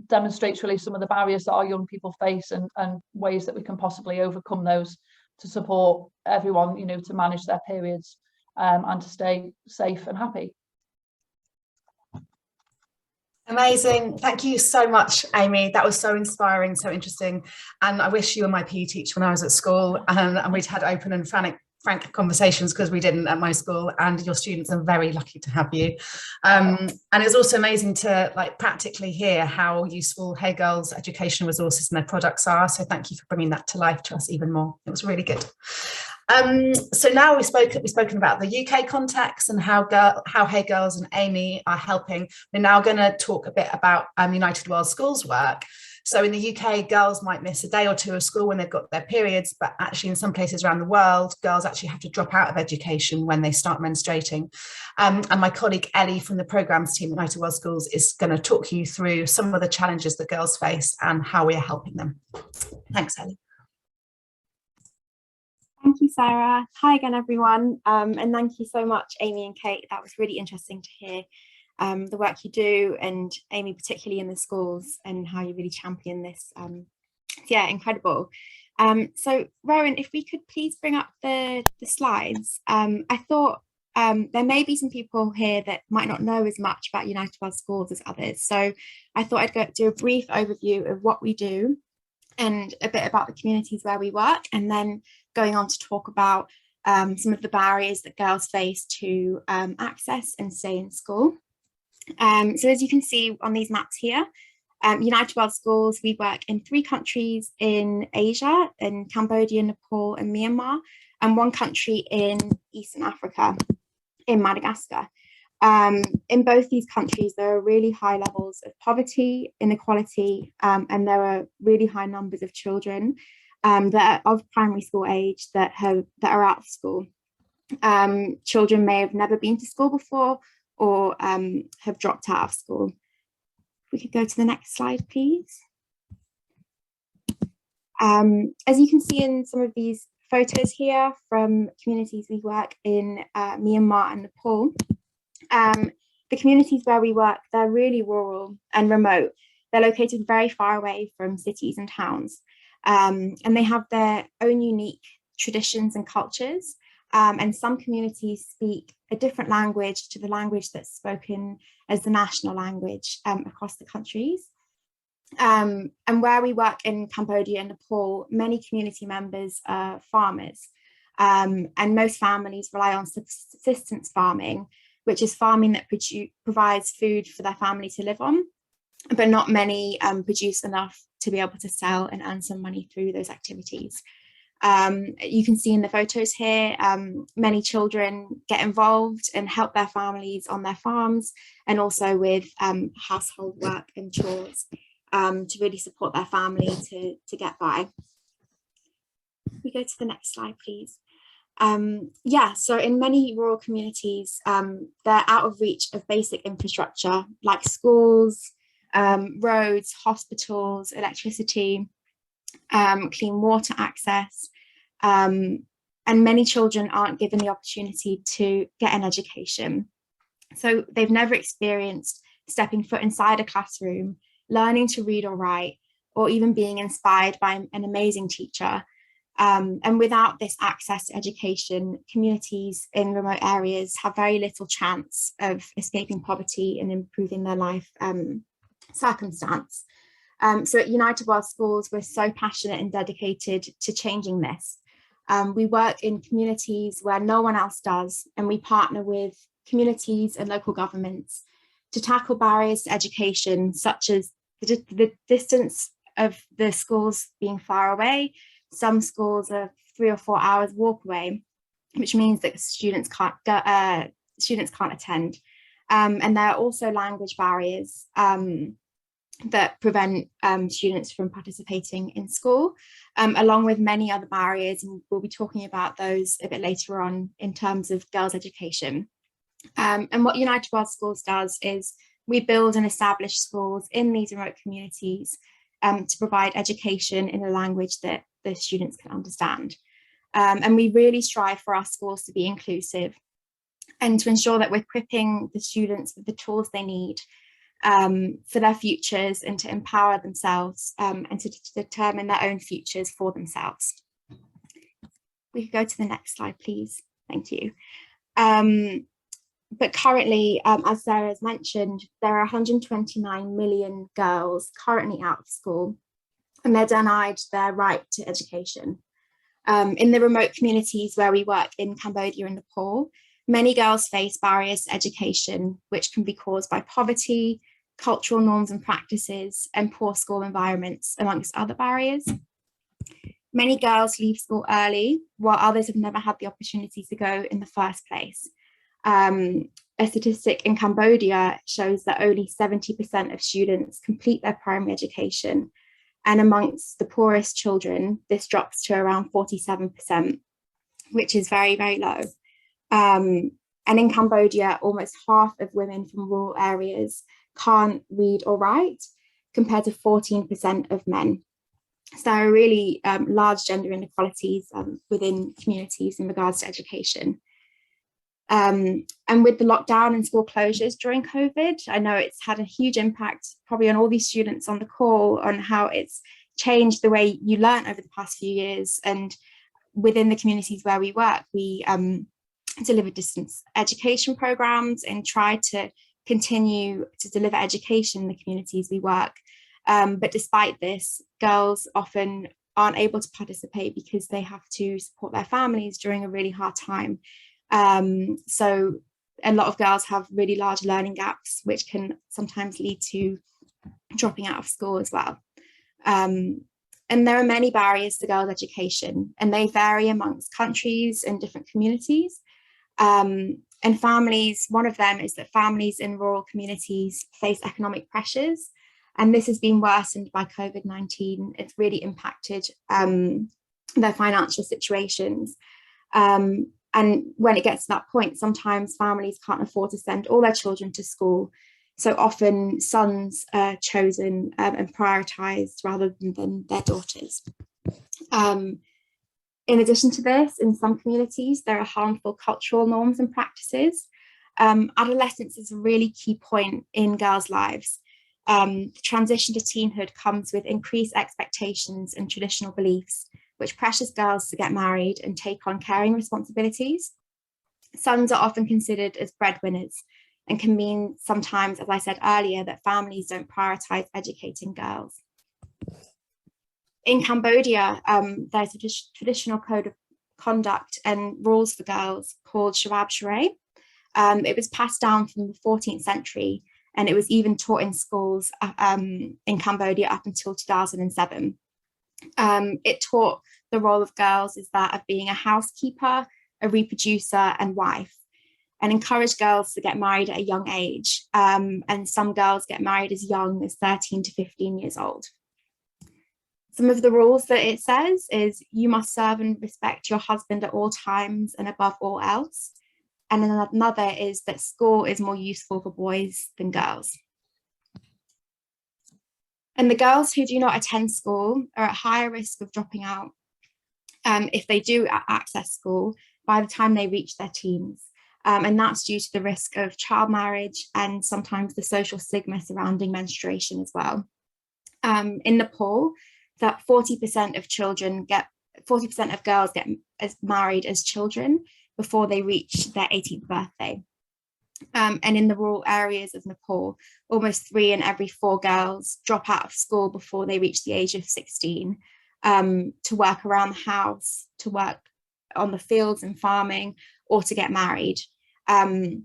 demonstrates really some of the barriers that our young people face, and ways that we can possibly overcome those to support everyone to manage their periods and to stay safe and happy. Amazing. Thank you so much, Amy. That was so inspiring, so interesting. And I wish you were my PE teacher when I was at school, and we'd had open and frank conversations, because we didn't at my school, and your students are very lucky to have you. And it was also amazing to practically hear how useful Hey Girls educational resources and their products are. So thank you for bringing that to life to us even more. It was really good. So now we've spoken about the UK context and how Hey Girls and Amy are helping. We're now going to talk a bit about United World Schools work. So in the UK, girls might miss a day or 2 of school when they've got their periods, but actually in some places around the world, girls actually have to drop out of education when they start menstruating. And my colleague Ellie from the programmes team at United World Schools is going to talk you through some of the challenges that girls face and how we are helping them. Thanks, Ellie. Thank you, Sarah. Hi again, everyone. And thank you so much, Amy and Kate. That was really interesting to hear. the work you do, and Amy, particularly in the schools, and how you really champion this. Yeah, incredible. So Rowan, if we could please bring up the slides. I thought there may be some people here that might not know as much about United World Schools as others. So I thought I'd do a brief overview of what we do and a bit about the communities where we work, and then going on to talk about some of the barriers that girls face to access and stay in school. So as you can see on these maps here, United World Schools, we work in 3 countries in Asia, in Cambodia, Nepal and Myanmar, and 1 country in Eastern Africa, in Madagascar. In both these countries, there are really high levels of poverty, inequality, and there are really high numbers of children that are of primary school age that are out of school. Children may have never been to school before, or have dropped out of school. We could go to the next slide, please. As you can see in some of these photos here from communities we work in Myanmar and Nepal, the communities where we work, they're really rural and remote. They're located very far away from cities and towns, and they have their own unique traditions and cultures. And some communities speak a different language to the language that's spoken as the national language across the countries. And where we work in Cambodia and Nepal, many community members are farmers, and most families rely on subsistence farming, which is farming that provides food for their family to live on, but not many produce enough to be able to sell and earn some money through those activities. You can see in the photos here, many children get involved and help their families on their farms, and also with household work and chores to really support their family to get by. We go to the next slide, please. Yeah, so in many rural communities, they're out of reach of basic infrastructure like schools, roads, hospitals, electricity, clean water access, and many children aren't given the opportunity to get an education. So they've never experienced stepping foot inside a classroom, learning to read or write, or even being inspired by an amazing teacher. And without this access to education, communities in remote areas have very little chance of escaping poverty and improving their life circumstance. So at United World Schools, we're so passionate and dedicated to changing this. We work in communities where no one else does, and we partner with communities and local governments to tackle barriers to education, such as the distance of the schools being far away. Some schools are 3 or 4 hours walk away, which means that students can't attend. And there are also language barriers that prevent students from participating in school, along with many other barriers, and we'll be talking about those a bit later on in terms of girls' education. And what United World Schools does is we build and establish schools in these remote communities to provide education in a language that the students can understand. And we really strive for our schools to be inclusive and to ensure that we're equipping the students with the tools they need for their futures, and to empower themselves and to determine their own futures for themselves. We could go to the next slide, please. Thank you. But currently, as Sarah has mentioned, there are 129 million girls currently out of school, and they're denied their right to education. In the remote communities where we work in Cambodia and Nepal, many girls face barriers to education, which can be caused by poverty, cultural norms and practices, and poor school environments, amongst other barriers. Many girls leave school early, while others have never had the opportunity to go in the first place. A statistic in Cambodia shows that only 70% of students complete their primary education, and amongst the poorest children, this drops to around 47%, which is very, very low. And in Cambodia, almost half of women from rural areas can't read or write, compared to 14% of men. So there are really large gender inequalities within communities in regards to education. And with the lockdown and school closures during COVID, I know it's had a huge impact probably on all these students on the call, on how it's changed the way you learn over the past few years. And within the communities where we work, we deliver distance education programs and try to continue to deliver education in the communities we work. But despite this, girls often aren't able to participate because they have to support their families during a really hard time. So a lot of girls have really large learning gaps, which can sometimes lead to dropping out of school as well. And there are many barriers to girls' education, and they vary amongst countries and different communities. And families, one of them is that families in rural communities face economic pressures, and this has been worsened by COVID-19. It's really impacted their financial situations. And when it gets to that point, sometimes families can't afford to send all their children to school. So often sons are chosen and prioritised rather than their daughters. In addition to this, in some communities, there are harmful cultural norms and practices. Adolescence is a really key point in girls' lives. The transition to teenhood comes with increased expectations and traditional beliefs, which pressures girls to get married and take on caring responsibilities. Sons are often considered as breadwinners and can mean sometimes, as I said earlier, that families don't prioritise educating girls. In Cambodia, there's a traditional code of conduct and rules for girls called Sharab Sharay. It was passed down from the 14th century, and it was even taught in schools in Cambodia up until 2007. It taught the role of girls is that of being a housekeeper, a reproducer, and wife, and encouraged girls to get married at a young age. And some girls get married as young as 13 to 15 years old. Some of the rules that it says is you must serve and respect your husband at all times and above all else. And another is that school is more useful for boys than girls. And the girls who do not attend school are at higher risk of dropping out if they do access school by the time they reach their teens. And that's due to the risk of child marriage and sometimes the social stigma surrounding menstruation as well. In Nepal, that 40% of girls get married as children before they reach their 18th birthday. And in the rural areas of Nepal, almost 3 in every 4 girls drop out of school before they reach the age of 16 to work around the house, to work on the fields and farming, or to get married. And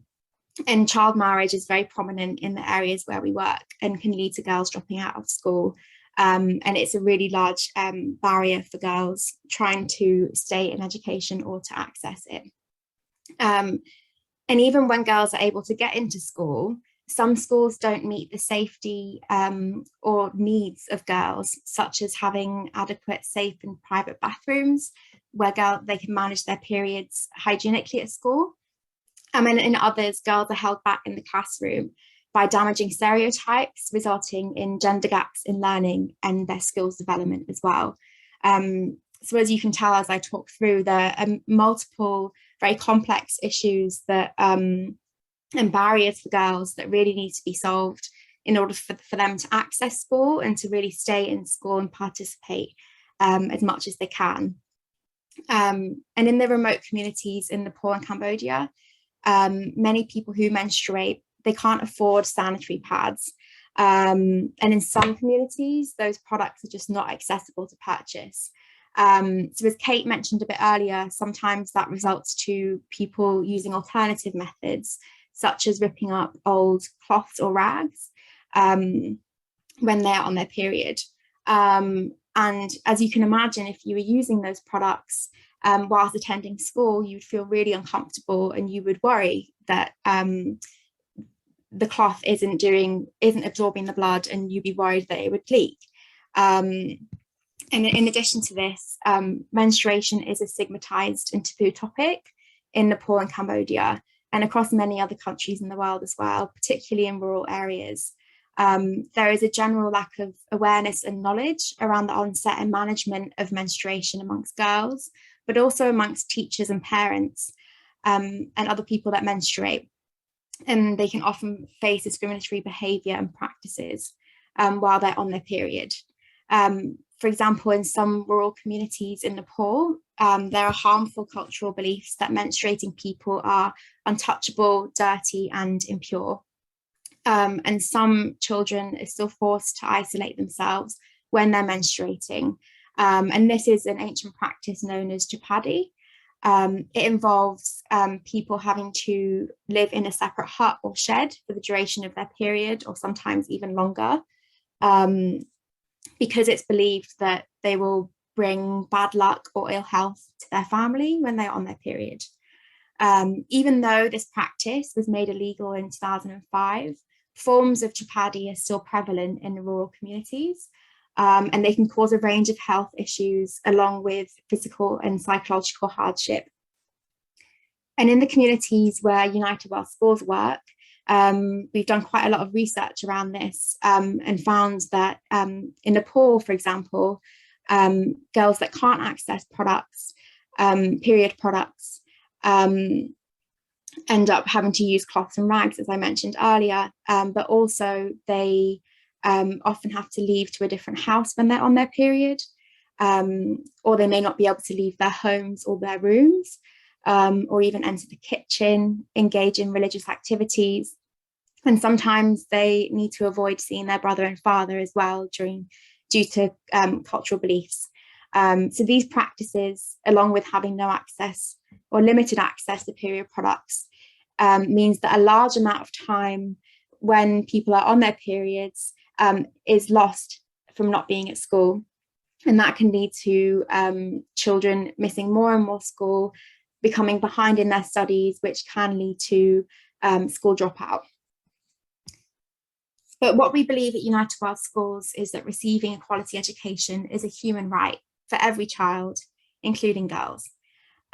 child marriage is very prominent in the areas where we work and can lead to girls dropping out of school. And it's a really large barrier for girls trying to stay in education or to access it. And even when girls are able to get into school, some schools don't meet the safety or needs of girls, such as having adequate, safe and private bathrooms where they can manage their periods hygienically at school. And in others, girls are held back in the classroom by damaging stereotypes, resulting in gender gaps in learning and their skills development as well. So as you can tell, as I talk through, there are multiple very complex issues that and barriers for girls that really need to be solved in order for them to access school and to really stay in school and participate as much as they can. And in the remote communities in Nepal and Cambodia, many people who menstruate, they can't afford sanitary pads. And in some communities, those products are just not accessible to purchase. So as Kate mentioned a bit earlier, sometimes that results to people using alternative methods, such as ripping up old cloths or rags when they're on their period. And as you can imagine, if you were using those products whilst attending school, you'd feel really uncomfortable and you would worry that the cloth isn't absorbing the blood, and you'd be worried that it would leak. And in addition to this, menstruation is a stigmatized and taboo topic in Nepal and Cambodia, and across many other countries in the world as well, particularly in rural areas. There is a general lack of awareness and knowledge around the onset and management of menstruation amongst girls, but also amongst teachers and parents. and other people that menstruate. And they can often face discriminatory behaviour and practices while they're on their period. For example, in some rural communities in Nepal, there are harmful cultural beliefs that menstruating people are untouchable, dirty, and impure. And some children are still forced to isolate themselves when they're menstruating. And this is an ancient practice known as chapadi. It involves people having to live in a separate hut or shed for the duration of their period, or sometimes even longer, because it's believed that they will bring bad luck or ill health to their family when they're on their period. Even though this practice was made illegal in 2005, forms of chapadi are still prevalent in the rural communities, and they can cause a range of health issues along with physical and psychological hardship. And in the communities where United World Schools work, we've done quite a lot of research around this and found that in Nepal, for example, girls that can't access products, period products, end up having to use cloths and rags, as I mentioned earlier, but also they often have to leave to a different house when they're on their period, or they may not be able to leave their homes or their rooms, or even enter the kitchen, engage in religious activities. And sometimes they need to avoid seeing their brother and father as well due to cultural beliefs. So these practices, along with having no access or limited access to period products, means that a large amount of time when people are on their periods is lost from not being at school. And that can lead to children missing more and more school, becoming behind in their studies, which can lead to school dropout. But what we believe at United World Schools is that receiving a quality education is a human right for every child, including girls.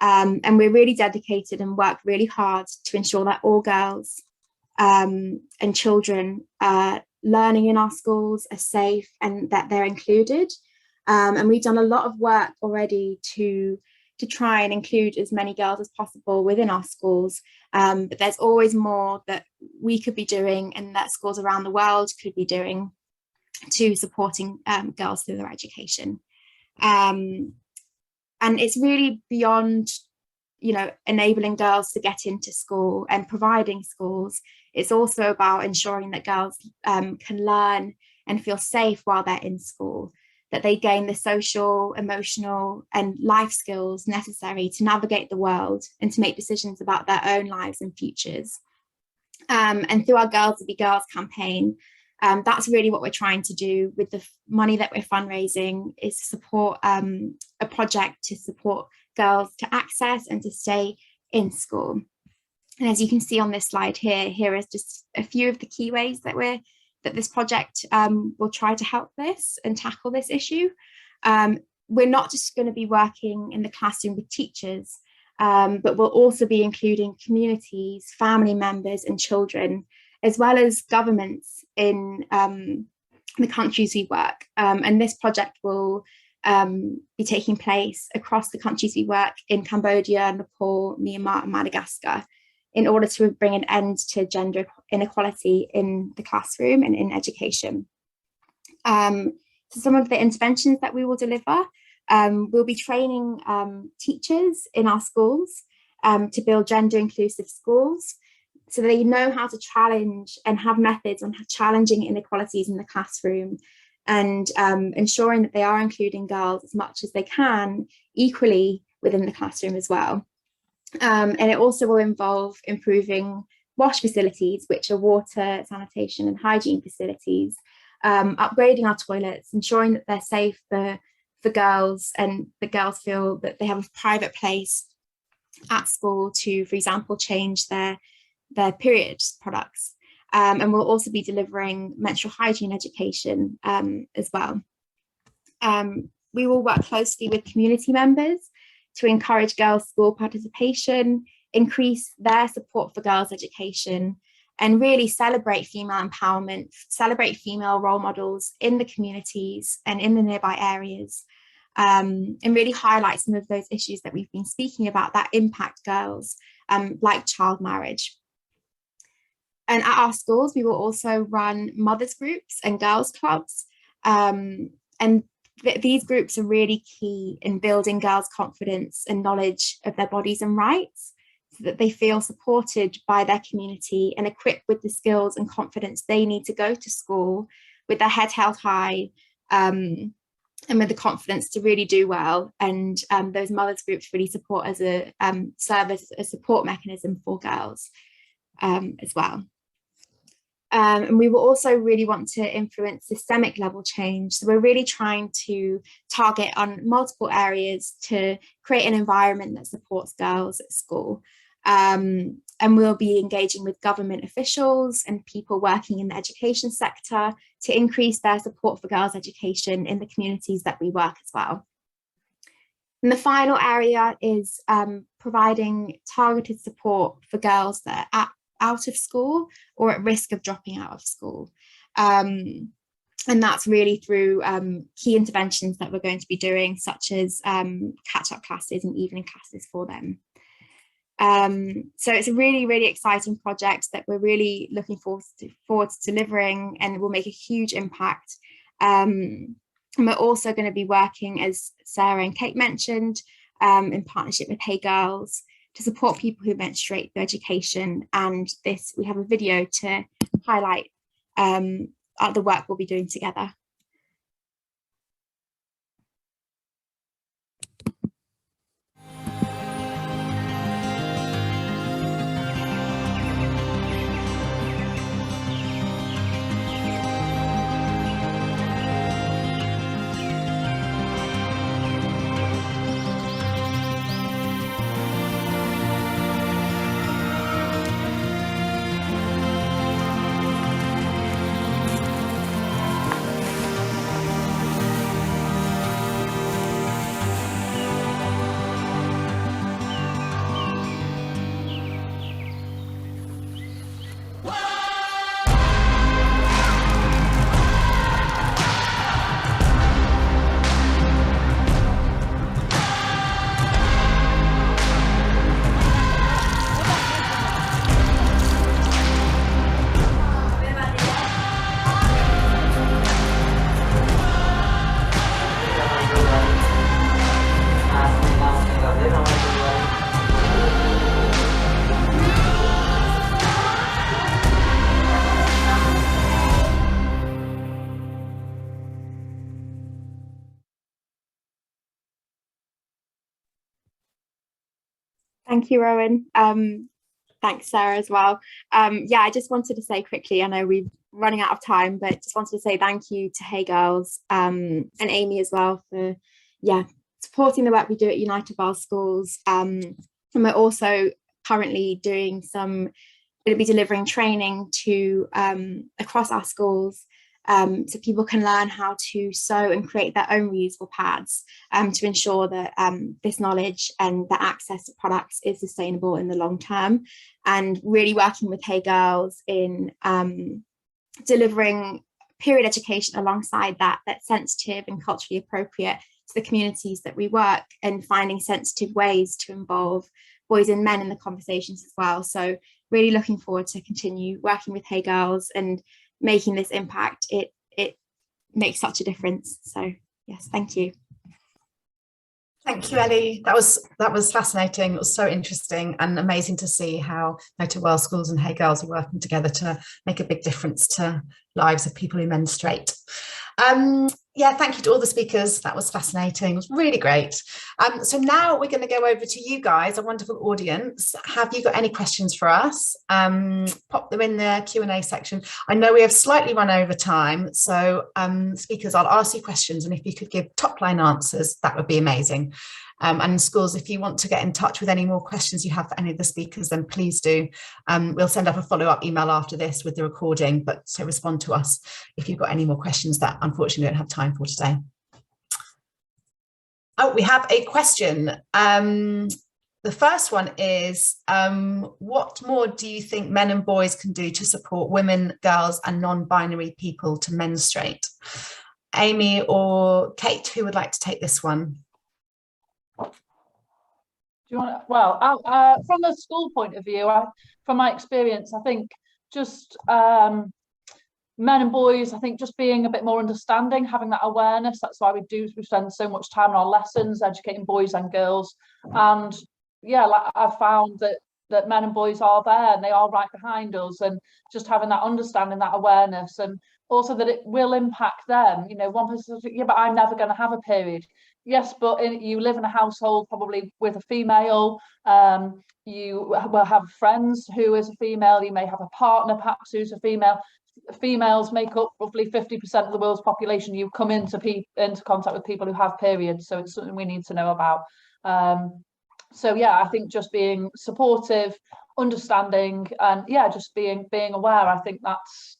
And we're really dedicated and work really hard to ensure that all girls and children learning in our schools are safe and that they're included. And we've done a lot of work already to try and include as many girls as possible within our schools. But there's always more that we could be doing and that schools around the world could be doing to supporting girls through their education. And it's really beyond, enabling girls to get into school and providing schools. It's also about ensuring that girls can learn and feel safe while they're in school, that they gain the social, emotional, and life skills necessary to navigate the world and to make decisions about their own lives and futures. And through our Girls Will Be Girls campaign, that's really what we're trying to do with the money that we're fundraising, is to support a project to support girls to access and to stay in school. And as you can see on this slide here is just a few of the key ways that this project will try to help this and tackle this issue. We're not just going to be working in the classroom with teachers, but we'll also be including communities, family members and children, as well as governments in the countries we work. And this project will be taking place across the countries we work in Cambodia, Nepal, Myanmar and Madagascar, in order to bring an end to gender inequality in the classroom and in education. So some of the interventions that we will deliver, we'll be training teachers in our schools to build gender inclusive schools, so they know how to challenge and have methods on challenging inequalities in the classroom and ensuring that they are including girls as much as they can equally within the classroom as well. And it also will involve improving wash facilities, which are water, sanitation and hygiene facilities, upgrading our toilets, ensuring that they're safe for girls and the girls feel that they have a private place at school to, for example, change their period products. And we'll also be delivering menstrual hygiene education as well. We will work closely with community members to encourage girls' school participation, increase their support for girls' education, and really celebrate female empowerment, celebrate female role models in the communities and in the nearby areas, and really highlight some of those issues that we've been speaking about that impact girls, like child marriage. And at our schools, we will also run mothers groups and girls clubs. And these groups are really key in building girls' confidence and knowledge of their bodies and rights, so that they feel supported by their community and equipped with the skills and confidence they need to go to school with their head held high, and with the confidence to really do well. And those mothers groups really support as a service, a support mechanism for girls as well. And we will also really want to influence systemic level change. So we're really trying to target on multiple areas to create an environment that supports girls at school. And we'll be engaging with government officials and people working in the education sector to increase their support for girls' education in the communities that we work as well. And the final area is providing targeted support for girls that are out of school or at risk of dropping out of school. And that's really through key interventions that we're going to be doing, such as catch-up classes and evening classes for them. So it's a really, really exciting project that we're really looking forward to delivering, and will make a huge impact. And we're also going to be working, as Sarah and Kate mentioned, in partnership with Hey Girls, to support people who menstruate through education. And this, we have a video to highlight the work we'll be doing together. Thank you, Rowan. Thanks, Sarah, as well. Yeah, I just wanted to say quickly, I know we're running out of time, but just wanted to say thank you to Hey Girls and Amy as well for, supporting the work we do at United World Schools. And we're also currently doing going to be delivering training to across our schools, so people can learn how to sew and create their own reusable pads, to ensure that this knowledge and the access to products is sustainable in the long term. And really working with Hey Girls in delivering period education alongside that's sensitive and culturally appropriate to the communities that we work, and finding sensitive ways to involve boys and men in the conversations as well. So really looking forward to continue working with Hey Girls and making this impact. It makes such a difference. So yes, thank you. Thank you, Ellie. That was fascinating. It was so interesting and amazing to see how United World Schools and Hey Girls are working together to make a big difference to lives of people who menstruate. Yeah, thank you to all the speakers. That was fascinating. It was really great. So now we're going to go over to you guys, a wonderful audience. Have you got any questions for us? Pop them in the Q&A section. I know we have slightly run over time, so speakers, I'll ask you questions, and if you could give top line answers, that would be amazing. And schools, if you want to get in touch with any more questions you have for any of the speakers, then please do. We'll send up a follow-up email after this with the recording, but so respond to us if you've got any more questions that unfortunately we don't have time for today. Oh, we have a question. The first one is, what more do you think men and boys can do to support women, girls and non-binary people to menstruate? Amy or Kate, who would like to take this one? Do you want to, well, from a school point of view, from my experience, I think just men and boys, I think just being a bit more understanding, having that awareness. That's why we spend so much time in our lessons educating boys and girls. And yeah, like I've found that men and boys are there and they are right behind us, and just having that understanding, that awareness, and also that it will impact them. You know, one person says, yeah, but I'm never going to have a period. Yes, but you live in a household probably with a female, you will have friends who is a female, you may have a partner perhaps who's a female. Females make up roughly 50% of the world's population. You come into contact with people who have periods, so it's something we need to know about. So yeah, I think just being supportive, understanding, and yeah, just being aware. I think that's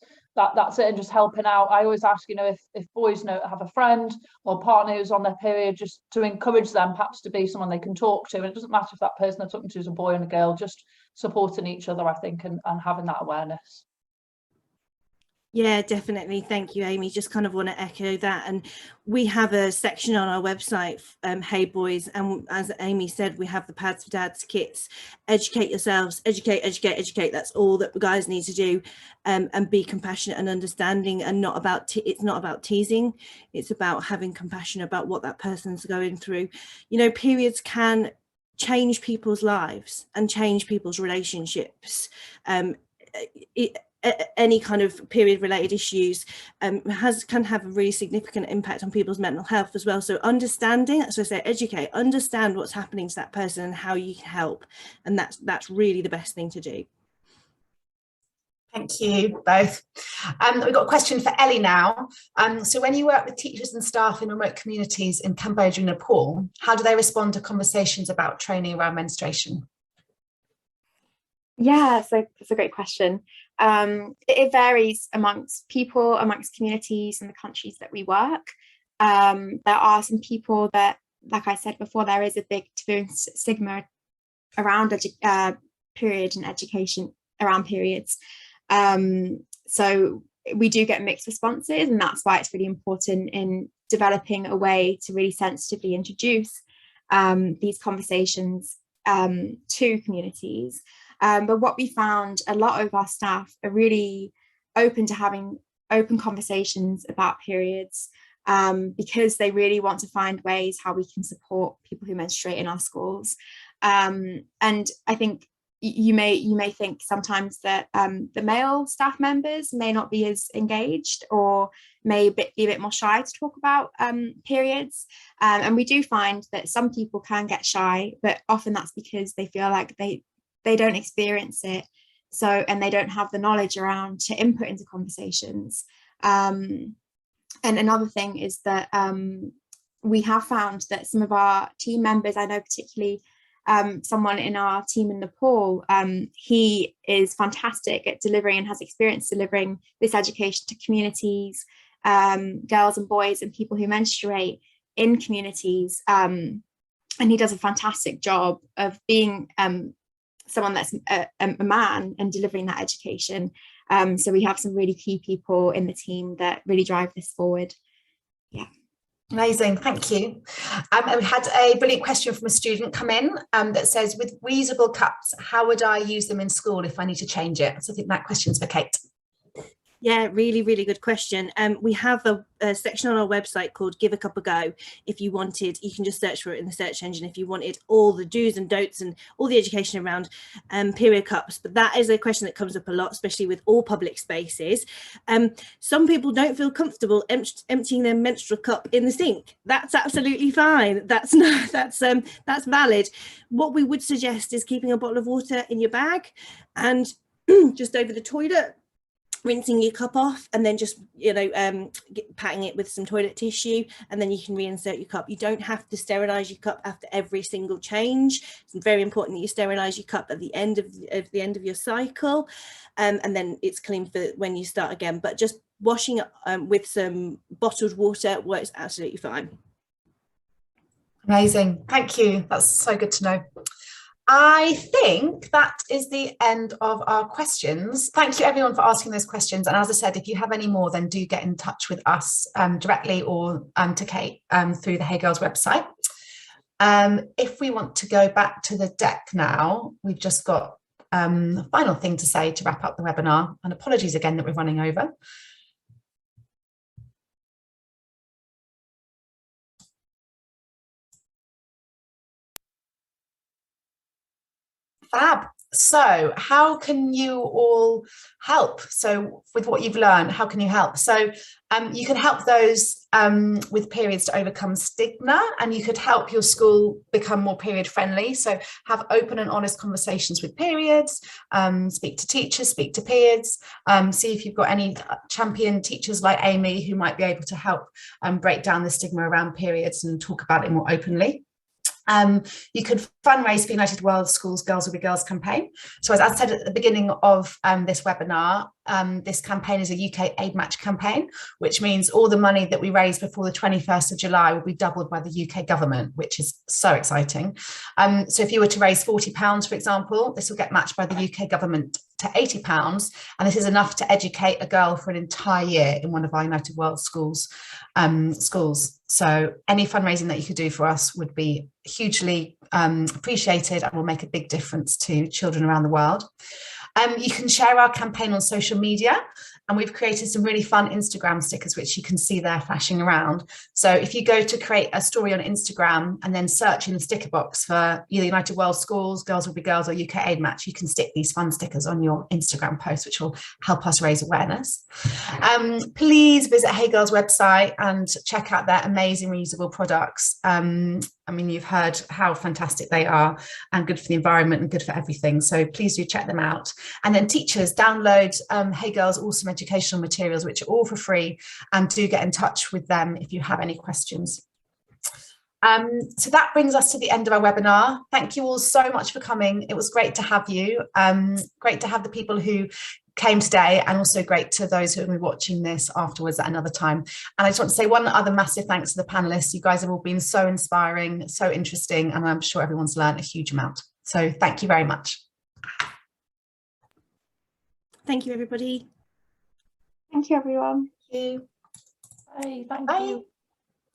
it, and just helping out. I always ask, you know, if boys have a friend or partner who's on their period, just to encourage them perhaps to be someone they can talk to. And it doesn't matter if that person they're talking to is a boy and a girl, just supporting each other, I think, and having that awareness. Yeah, definitely. Thank you, Amy. Just kind of want to echo that. And we have a section on our website, Hey Boys, and as Amy said, we have the Pads for Dads kits. Educate yourselves, educate, educate, educate. That's all that guys need to do, and be compassionate and understanding, and not about it's not about teasing. It's about having compassion about what that person's going through. You know, periods can change people's lives and change people's relationships. Any kind of period related issues can have a really significant impact on people's mental health as well. So understanding, as I say, educate, understand what's happening to that person and how you can help, and that's really the best thing to do. Thank you both. We've got a question for Ellie now. So when you work with teachers and staff in remote communities in Cambodia and Nepal, how do they respond to conversations about training around menstruation? Yeah, so it's a great question. It varies amongst people, amongst communities and the countries that we work. There are some people that, like I said before, there is a big taboo and stigma around period and education around periods. So we do get mixed responses, and that's why it's really important in developing a way to really sensitively introduce these conversations to communities. But what we found, a lot of our staff are really open to having open conversations about periods, because they really want to find ways how we can support people who menstruate in our schools. And I think you may think sometimes that the male staff members may not be as engaged, or may be a bit more shy to talk about periods. And we do find that some people can get shy, but often that's because they feel like they don't experience it, and they don't have the knowledge around to input into conversations. And another thing is that we have found that some of our team members, I know particularly someone in our team in Nepal, he is fantastic at delivering and has experience delivering this education to communities, girls and boys and people who menstruate in communities. And he does a fantastic job of being someone that's a man and delivering that education. So we have some really key people in the team that really drive this forward. Yeah. Amazing, thank you. And we had a brilliant question from a student come in that says, with reusable cups, how would I use them in school if I need to change it? So I think that question's for Kate. Yeah, really, really good question. We have a section on our website called Give a Cup a Go. If you wanted, you can just search for it in the search engine if you wanted all the do's and don'ts and all the education around period cups. But that is a question that comes up a lot, especially with all public spaces. Some people don't feel comfortable emptying their menstrual cup in the sink. That's absolutely fine. That's valid. What we would suggest is keeping a bottle of water in your bag and just over the toilet, rinsing your cup off, and then just patting it with some toilet tissue, and then you can reinsert your cup. You don't have to sterilize your cup after every single change. It's very important that you sterilize your cup at the end of your cycle, and then it's clean for when you start again. But just washing it with some bottled water works absolutely fine. Amazing, thank you. That's so good to know. I think that is the end of our questions. Thank you everyone for asking those questions. And as I said, if you have any more, then do get in touch with us directly or to Kate through the Hey Girls website. If we want to go back to the deck now, we've just got a final thing to say to wrap up the webinar, and apologies again that we're running over. Fab. So how can you all help? So with what you've learned, how can you help? So you can help those with periods to overcome stigma, and you could help your school become more period friendly. So have open and honest conversations with periods, speak to teachers, speak to peers, see if you've got any champion teachers like Amy who might be able to help break down the stigma around periods and talk about it more openly. You could fundraise for United World Schools Girls Will Be Girls campaign. So as I said at the beginning of this webinar, this campaign is a UK aid match campaign, which means all the money that we raise before the 21st of July will be doubled by the UK government, which is so exciting. So if you were to raise £40, for example, this will get matched by the UK government to £80, and this is enough to educate a girl for an entire year in one of our United World Schools schools. So any fundraising that you could do for us would be hugely appreciated and will make a big difference to children around the world. You can share our campaign on social media, and we've created some really fun Instagram stickers which you can see there flashing around. So if you go to create a story on Instagram and then search in the sticker box for either United World Schools, Girls Will Be Girls or UK Aid Match, you can stick these fun stickers on your Instagram post, which will help us raise awareness. Please visit Hey Girls website and check out their amazing reusable products. I mean, you've heard how fantastic they are and good for the environment and good for everything. So please do check them out. And then teachers, download Hey Girls awesome educational materials, which are all for free, and do get in touch with them if you have any questions. So that brings us to the end of our webinar. Thank you all so much for coming. It was great to have you. Great to have the people who came today, and also great to those who will be watching this afterwards at another time. And I just want to say one other massive thanks to the panelists. You guys have all been so inspiring, so interesting, and I'm sure everyone's learned a huge amount. So thank you very much. Thank you, everybody. Thank you, everyone. Thank you. Hey, thank Bye. you.